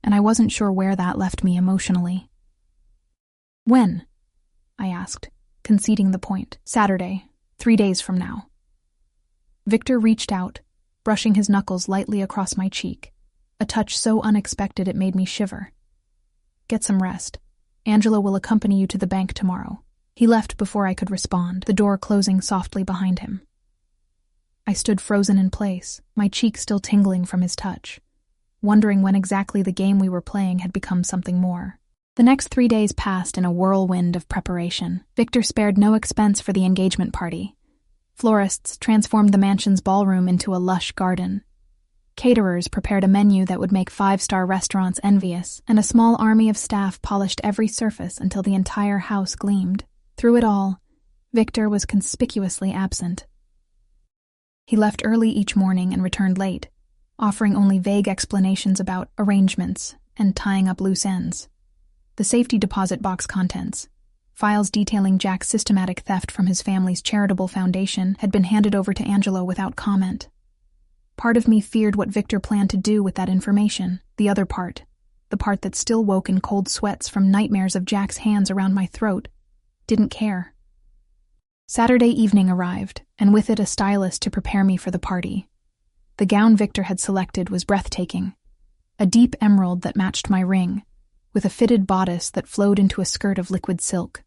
and I wasn't sure where that left me emotionally. When? I asked, conceding the point. Saturday, 3 days from now. Victor reached out, brushing his knuckles lightly across my cheek, a touch so unexpected it made me shiver. Get some rest. Angela will accompany you to the bank tomorrow. He left before I could respond, the door closing softly behind him. I stood frozen in place, my cheek still tingling from his touch, wondering when exactly the game we were playing had become something more. The next 3 days passed in a whirlwind of preparation. Victor spared no expense for the engagement party. Florists transformed the mansion's ballroom into a lush garden. Caterers prepared a menu that would make 5-star restaurants envious, and a small army of staff polished every surface until the entire house gleamed. Through it all, Victor was conspicuously absent. He left early each morning and returned late, offering only vague explanations about arrangements and tying up loose ends. The safety deposit box contents, files detailing Jack's systematic theft from his family's charitable foundation, had been handed over to Angelo without comment. Part of me feared what Victor planned to do with that information. The other part, the part that still woke in cold sweats from nightmares of Jack's hands around my throat, didn't care. Saturday evening arrived, and with it a stylist to prepare me for the party. The gown Victor had selected was breathtaking, a deep emerald that matched my ring, with a fitted bodice that flowed into a skirt of liquid silk.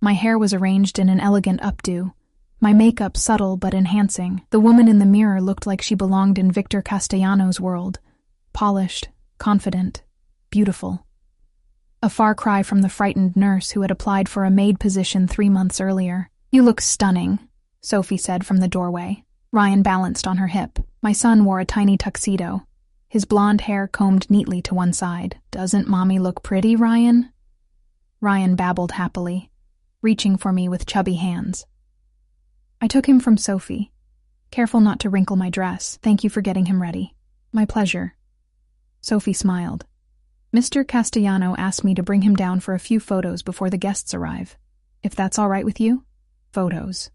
My hair was arranged in an elegant updo, my makeup subtle but enhancing. The woman in the mirror looked like she belonged in Victor Castellano's world, polished, confident, beautiful. a far cry from the frightened nurse who had applied for a maid position 3 months earlier. "You look stunning," Sophie said from the doorway. Ryan balanced on her hip. My son wore a tiny tuxedo, his blonde hair combed neatly to one side. "Doesn't Mommy look pretty, Ryan?" Ryan babbled happily, reaching for me with chubby hands. I took him from Sophie, careful not to wrinkle my dress. "Thank you for getting him ready." "My pleasure." Sophie smiled. "Mr. Castellano asked me to bring him down for a few photos before the guests arrive. If that's all right with you?" Photos.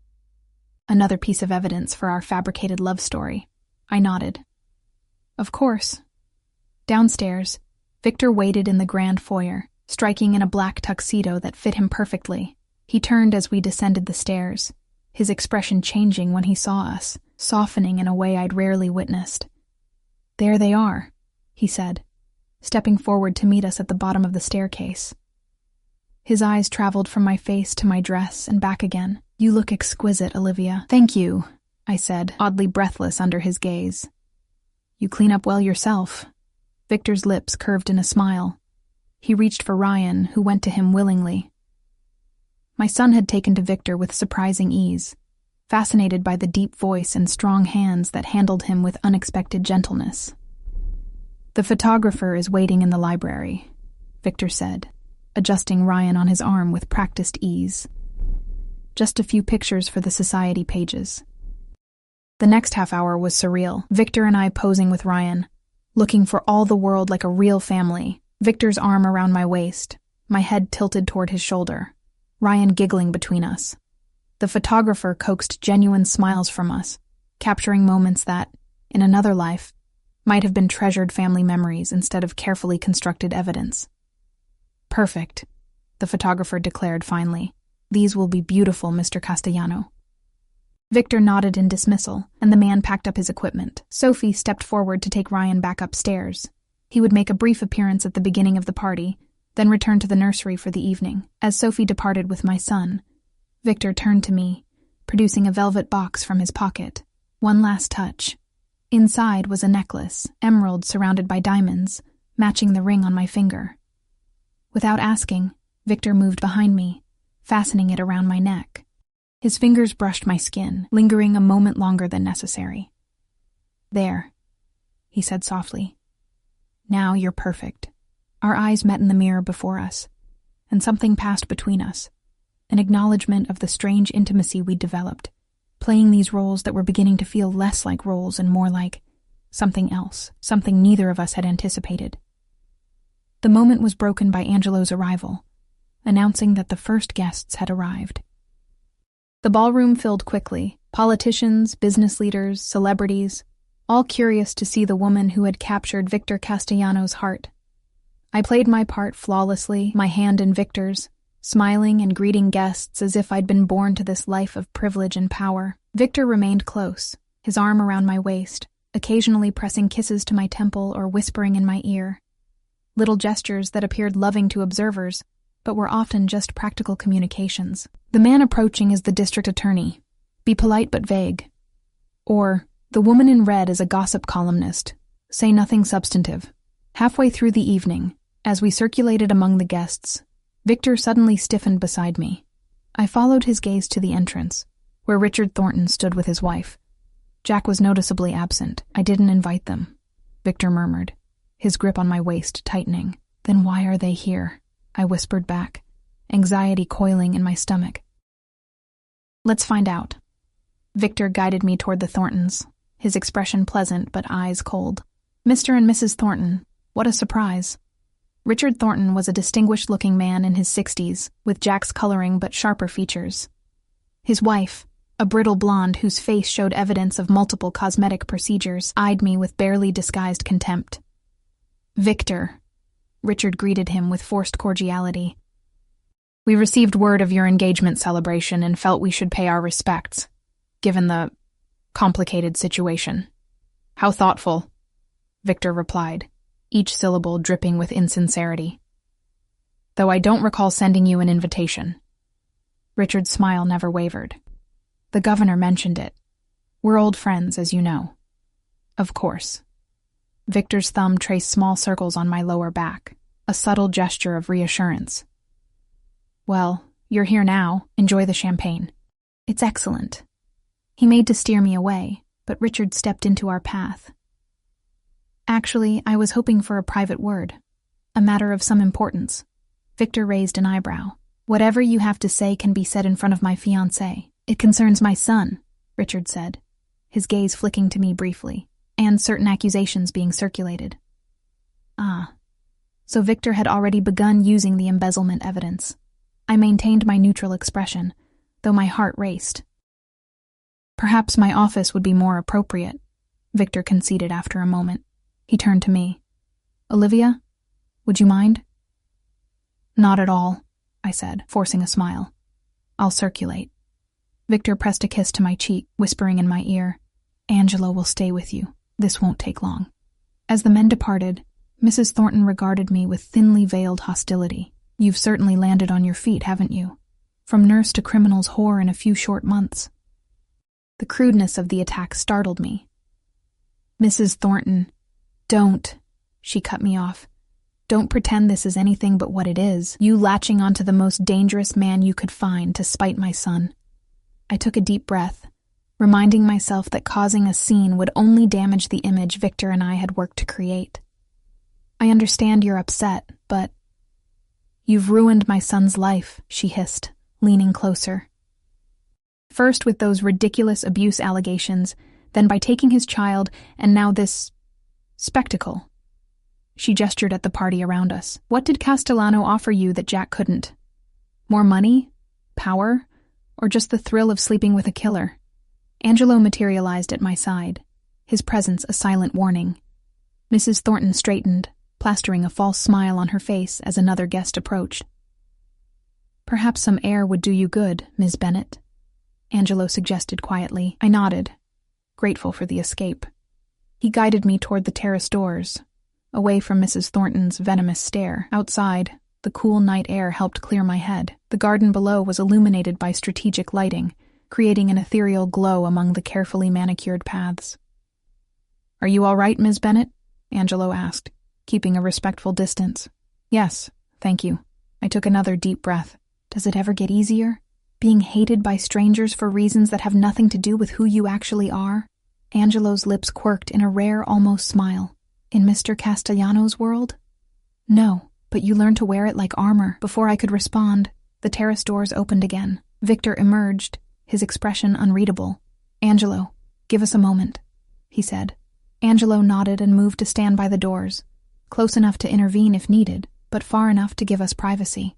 Another piece of evidence for our fabricated love story. I nodded. Of course. Downstairs, Victor waited in the grand foyer, striking in a black tuxedo that fit him perfectly. He turned as we descended the stairs, his expression changing when he saw us, softening in a way I'd rarely witnessed. "There they are," he said, stepping forward to meet us at the bottom of the staircase. His eyes traveled from my face to my dress and back again. "You look exquisite, Olivia." "Thank you," I said, oddly breathless under his gaze. "You clean up well yourself." Victor's lips curved in a smile. He reached for Ryan, who went to him willingly. My son had taken to Victor with surprising ease, fascinated by the deep voice and strong hands that handled him with unexpected gentleness. "The photographer is waiting in the library," Victor said, adjusting Ryan on his arm with practiced ease. "Just a few pictures for the society pages." The next half hour was surreal. Victor and I posing with Ryan, looking for all the world like a real family. Victor's arm around my waist, my head tilted toward his shoulder, Ryan giggling between us. The photographer coaxed genuine smiles from us, capturing moments that, in another life, might have been treasured family memories instead of carefully constructed evidence. "Perfect," the photographer declared finally. "These will be beautiful, Mr. Castellano." Victor nodded in dismissal, and the man packed up his equipment. Sophie stepped forward to take Ryan back upstairs. He would make a brief appearance at the beginning of the party, then return to the nursery for the evening. As Sophie departed with my son, Victor turned to me, producing a velvet box from his pocket. One last touch. Inside was a necklace, emerald surrounded by diamonds, matching the ring on my finger. Without asking, Victor moved behind me, fastening it around my neck. His fingers brushed my skin, lingering a moment longer than necessary. "There," he said softly. "Now you're perfect." Our eyes met in the mirror before us, and something passed between us, an acknowledgement of the strange intimacy we'd developed, playing these roles that were beginning to feel less like roles and more like something else, something neither of us had anticipated. The moment was broken by Angelo's arrival, announcing that the first guests had arrived. The ballroom filled quickly, politicians, business leaders, celebrities, all curious to see the woman who had captured Victor Castellano's heart. I played my part flawlessly, my hand in Victor's, smiling and greeting guests as if I'd been born to this life of privilege and power. Victor remained close, his arm around my waist, occasionally pressing kisses to my temple or whispering in my ear. Little gestures that appeared loving to observers, but were often just practical communications. "The man approaching is the district attorney. Be polite but vague." Or, "The woman in red is a gossip columnist. Say nothing substantive." Halfway through the evening, as we circulated among the guests, Victor suddenly stiffened beside me. I followed his gaze to the entrance, where Richard Thornton stood with his wife. Jack was noticeably absent. "I didn't invite them," Victor murmured, his grip on my waist tightening. "Then why are they here?" I whispered back, anxiety coiling in my stomach. "Let's find out." Victor guided me toward the Thorntons, his expression pleasant but eyes cold. "Mr. and Mrs. Thornton, what a surprise." Richard Thornton was a distinguished-looking man in his 60s, with Jack's coloring but sharper features. His wife, a brittle blonde whose face showed evidence of multiple cosmetic procedures, eyed me with barely disguised contempt. "Victor," Richard greeted him with forced cordiality. "We received word of your engagement celebration and felt we should pay our respects, given the complicated situation." "How thoughtful," Victor replied, each syllable dripping with insincerity. "Though I don't recall sending you an invitation." Richard's smile never wavered. "The governor mentioned it. We're old friends, as you know." "Of course." Victor's thumb traced small circles on my lower back. a subtle gesture of reassurance. Well, you're here now. Enjoy the champagne. It's excellent. He made to steer me away, but Richard stepped into our path. Actually, I was hoping for a private word. A matter of some importance. Victor raised an eyebrow. Whatever you have to say can be said in front of my fiancé. It concerns my son, Richard said, his gaze flicking to me briefly, and certain accusations being circulated. Ah. So Victor had already begun using the embezzlement evidence. I maintained my neutral expression, though my heart raced. Perhaps my office would be more appropriate, Victor conceded after a moment. He turned to me. Olivia, would you mind? Not at all, I said, forcing a smile. I'll circulate. Victor pressed a kiss to my cheek, whispering in my ear, Angelo will stay with you. This won't take long. As the men departed, Mrs. Thornton regarded me with thinly veiled hostility. You've certainly landed on your feet, haven't you? From nurse to criminal's whore in a few short months. The crudeness of the attack startled me. Mrs. Thornton, don't, she cut me off. Don't pretend this is anything but what it is, you latching onto the most dangerous man you could find to spite my son. I took a deep breath, reminding myself that causing a scene would only damage the image Victor and I had worked to create. I understand you're upset, but... You've ruined my son's life, she hissed, leaning closer. First with those ridiculous abuse allegations, then by taking his child, and now this... spectacle. She gestured at the party around us. What did Castellano offer you that Jack couldn't? More money? Power? Or just the thrill of sleeping with a killer? Angelo materialized at my side, his presence a silent warning. Mrs. Thornton straightened, plastering a false smile on her face as another guest approached. Perhaps some air would do you good, Ms. Bennet, Angelo suggested quietly. I nodded, grateful for the escape. He guided me toward the terrace doors, away from Mrs. Thornton's venomous stare. Outside, the cool night air helped clear my head. The garden below was illuminated by strategic lighting, creating an ethereal glow among the carefully manicured paths. Are you all right, Ms. Bennet? Angelo asked, keeping a respectful distance. Yes, thank you. I took another deep breath. Does it ever get easier? Being hated by strangers for reasons that have nothing to do with who you actually are? Angelo's lips quirked in a rare, almost smile. In Mr. Castellano's world? No, but you learn to wear it like armor. Before I could respond, the terrace doors opened again. Victor emerged, his expression unreadable. Angelo, give us a moment, he said. Angelo nodded and moved to stand by the doors, close enough to intervene if needed, but far enough to give us privacy.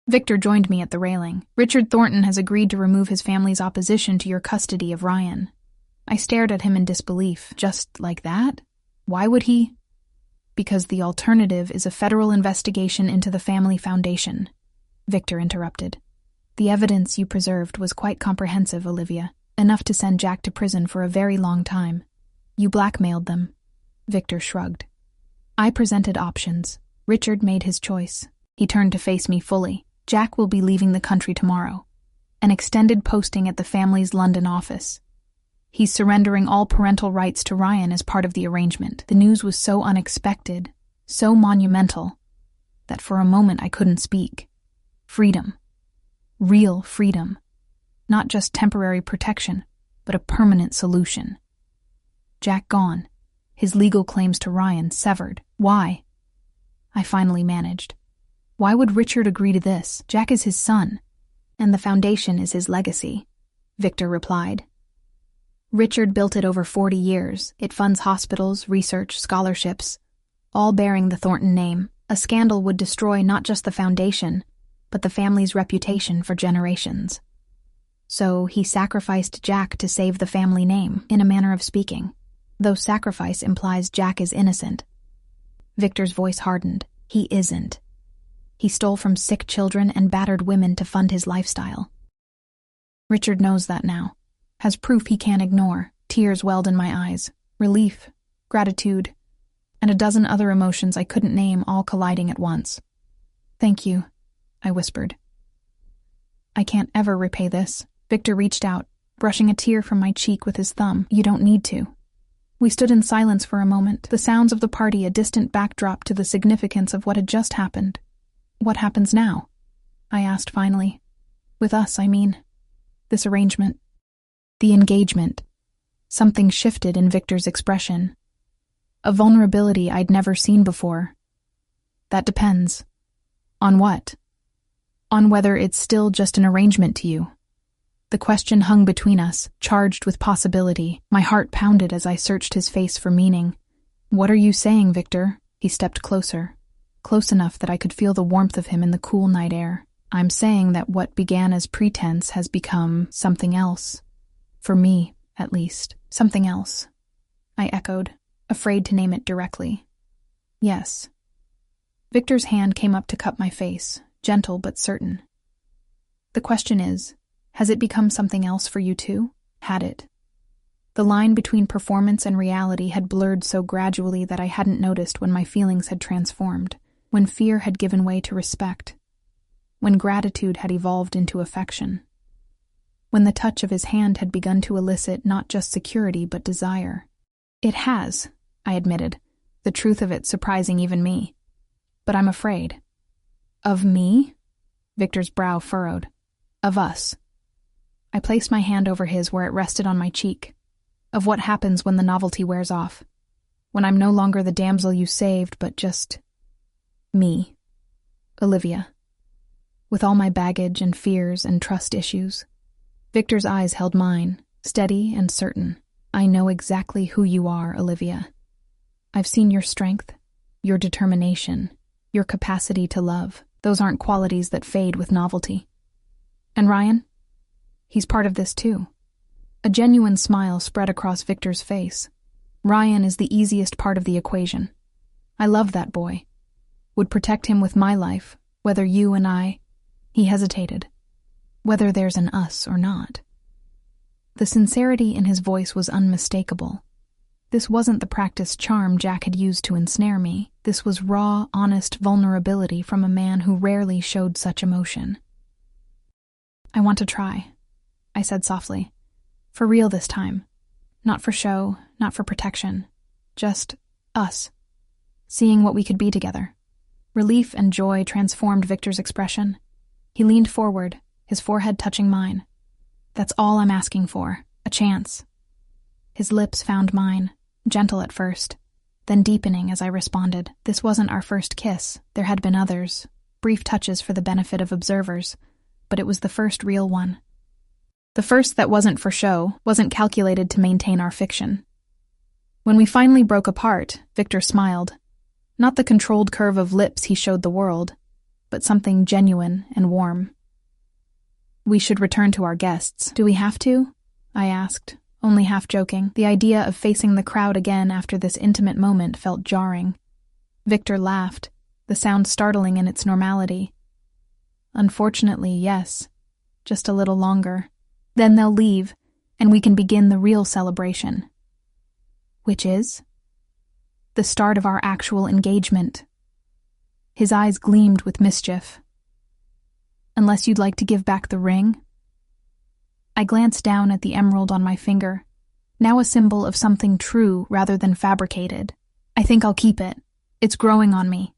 Victor joined me at the railing. Richard Thornton has agreed to remove his family's opposition to your custody of Ryan. I stared at him in disbelief. Just like that? Why would he? Because the alternative is a federal investigation into the family foundation, Victor interrupted. The evidence you preserved was quite comprehensive, Olivia, enough to send Jack to prison for a very long time. You blackmailed them. Victor shrugged. I presented options. Richard made his choice. He turned to face me fully. Jack will be leaving the country tomorrow. An extended posting at the family's London office. He's surrendering all parental rights to Ryan as part of the arrangement. The news was so unexpected, so monumental, that for a moment I couldn't speak. Freedom. Real freedom. Not just temporary protection, but a permanent solution. Jack gone. His legal claims to Ryan severed. Why? I finally managed. Why would Richard agree to this? Jack is his son, and the foundation is his legacy, Victor replied. Richard built it over 40 years. It funds hospitals, research, scholarships, all bearing the Thornton name. A scandal would destroy not just the foundation, but the family's reputation for generations. So he sacrificed Jack to save the family name, in a manner of speaking, though sacrifice implies Jack is innocent. Victor's voice hardened. He isn't. He stole from sick children and battered women to fund his lifestyle. Richard knows that now. Has proof he can't ignore. Tears welled in my eyes. Relief, gratitude, and a dozen other emotions I couldn't name, all colliding at once. Thank you, I whispered. I can't ever repay this. Victor reached out, brushing a tear from my cheek with his thumb. You don't need to. We stood in silence for a moment, the sounds of the party a distant backdrop to the significance of what had just happened. "What happens now?" I asked finally. "With us, I mean. This arrangement." The engagement. Something shifted in Victor's expression. A vulnerability I'd never seen before. "That depends." "On what?" "On whether it's still just an arrangement to you." The question hung between us, charged with possibility. My heart pounded as I searched his face for meaning. "What are you saying, Victor?" He stepped closer, close enough that I could feel the warmth of him in the cool night air. "I'm saying that what began as pretense has become something else. For me, at least. Something else." I echoed, afraid to name it directly. "Yes." Victor's hand came up to cup my face, gentle but certain. "The question is, has it become something else for you too? Had it?" The line between performance and reality had blurred so gradually that I hadn't noticed when my feelings had transformed, when fear had given way to respect, when gratitude had evolved into affection, when the touch of his hand had begun to elicit not just security but desire. "It has," I admitted, the truth of it surprising even me. "But I'm afraid." "Of me?" Victor's brow furrowed. "Of us." I placed my hand over his where it rested on my cheek. "Of what happens when the novelty wears off. When I'm no longer the damsel you saved, but just me. Olivia. With all my baggage and fears and trust issues." Victor's eyes held mine, steady and certain. "I know exactly who you are, Olivia. I've seen your strength, your determination, your capacity to love. Those aren't qualities that fade with novelty. And Ryan? He's part of this too." A genuine smile spread across Victor's face. "Ryan is the easiest part of the equation. I love that boy. Would protect him with my life, whether you and I—" He hesitated. "Whether there's an us or not." The sincerity in his voice was unmistakable. This wasn't the practiced charm Jack had used to ensnare me. This was raw, honest vulnerability from a man who rarely showed such emotion. "I want to try," I said softly. "For real this time. Not for show, not for protection. Just us. Seeing what we could be together." Relief and joy transformed Victor's expression. He leaned forward, his forehead touching mine. "That's all I'm asking for. A chance." His lips found mine, gentle at first, then deepening as I responded. This wasn't our first kiss. There had been others, brief touches for the benefit of observers, but it was the first real one. The first that wasn't for show, wasn't calculated to maintain our fiction. When we finally broke apart, Victor smiled. Not the controlled curve of lips he showed the world, but something genuine and warm. "We should return to our guests. Do we have to?" I asked, only half joking. The idea of facing the crowd again after this intimate moment felt jarring. Victor laughed, the sound startling in its normality. "Unfortunately, yes. Just a little longer. Then they'll leave, and we can begin the real celebration." "Which is?" "The start of our actual engagement." His eyes gleamed with mischief. "Unless you'd like to give back the ring?" I glanced down at the emerald on my finger, now a symbol of something true rather than fabricated. "I think I'll keep it. It's growing on me."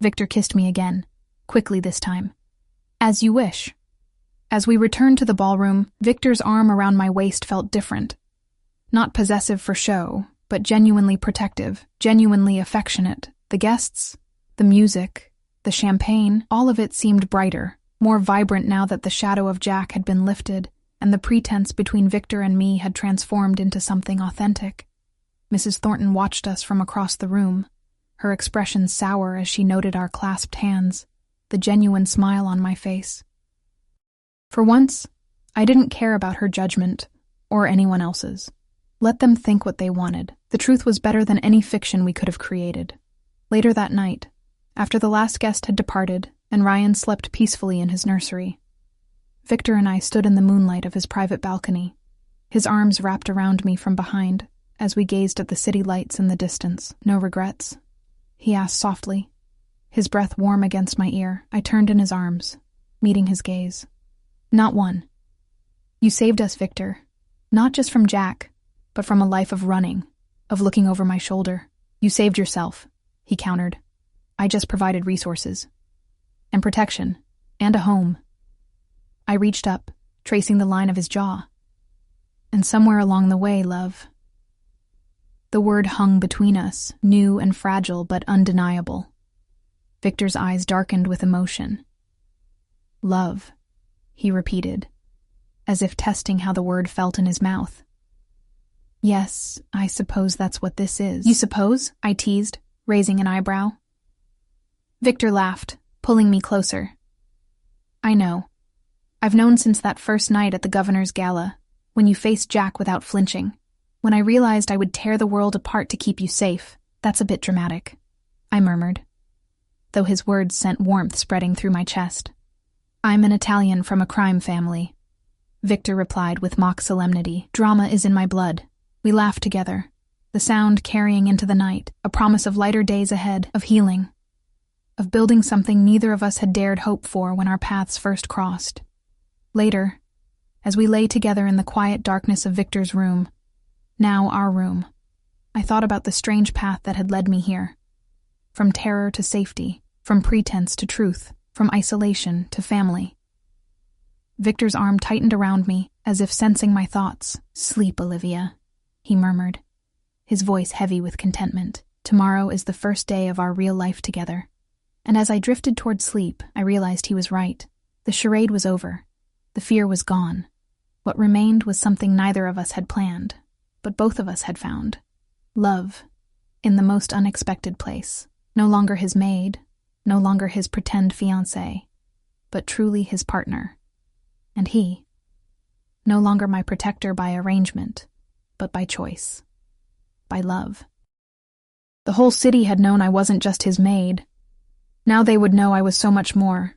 Victor kissed me again, quickly this time. "As you wish." As we returned to the ballroom, Victor's arm around my waist felt different. Not possessive for show, but genuinely protective, genuinely affectionate. The guests, the music, the champagne, all of it seemed brighter, more vibrant now that the shadow of Jack had been lifted, and the pretense between Victor and me had transformed into something authentic. Mrs. Thornton watched us from across the room, her expression sour as she noted our clasped hands, the genuine smile on my face. For once, I didn't care about her judgment, or anyone else's. Let them think what they wanted. The truth was better than any fiction we could have created. Later that night, after the last guest had departed and Ryan slept peacefully in his nursery, Victor and I stood in the moonlight of his private balcony, his arms wrapped around me from behind as we gazed at the city lights in the distance. "No regrets?" he asked softly, his breath warm against my ear. I turned in his arms, meeting his gaze. "Not one. You saved us, Victor, not just from Jack, but from a life of running, of looking over my shoulder. You saved yourself, he countered. I just provided resources. And protection. And a home. I reached up, tracing the line of his jaw. And somewhere along the way, love. The word hung between us, new and fragile but undeniable. Victor's eyes darkened with emotion. Love, he repeated, as if testing how the word felt in his mouth. Yes, I suppose that's what this is. You suppose? I teased, raising an eyebrow. Victor laughed, pulling me closer. I know. I've known since that first night at the governor's gala, when you faced Jack without flinching. When I realized I would tear the world apart to keep you safe. That's a bit dramatic, I murmured, though his words sent warmth spreading through my chest. I'm an Italian from a crime family, Victor replied with mock solemnity. Drama is in my blood. We laughed together, the sound carrying into the night, a promise of lighter days ahead, of healing, of building something neither of us had dared hope for when our paths first crossed. Later, as we lay together in the quiet darkness of Victor's room, now our room, I thought about the strange path that had led me here. From terror to safety, from pretense to truth, from isolation to family. Victor's arm tightened around me, as if sensing my thoughts. Sleep, Olivia, he murmured, his voice heavy with contentment. Tomorrow is the first day of our real life together. And as I drifted toward sleep, I realized he was right. The charade was over. The fear was gone. What remained was something neither of us had planned, but both of us had found. Love, in the most unexpected place. No longer his maid, no longer his pretend fiancé, but truly his partner. And he, no longer my protector by arrangement, but by choice, by love. The whole city had known I wasn't just his maid. Now they would know I was so much more.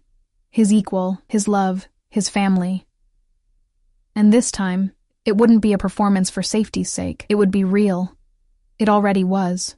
His equal, his love, his family. And this time, it wouldn't be a performance for safety's sake. It would be real. It already was.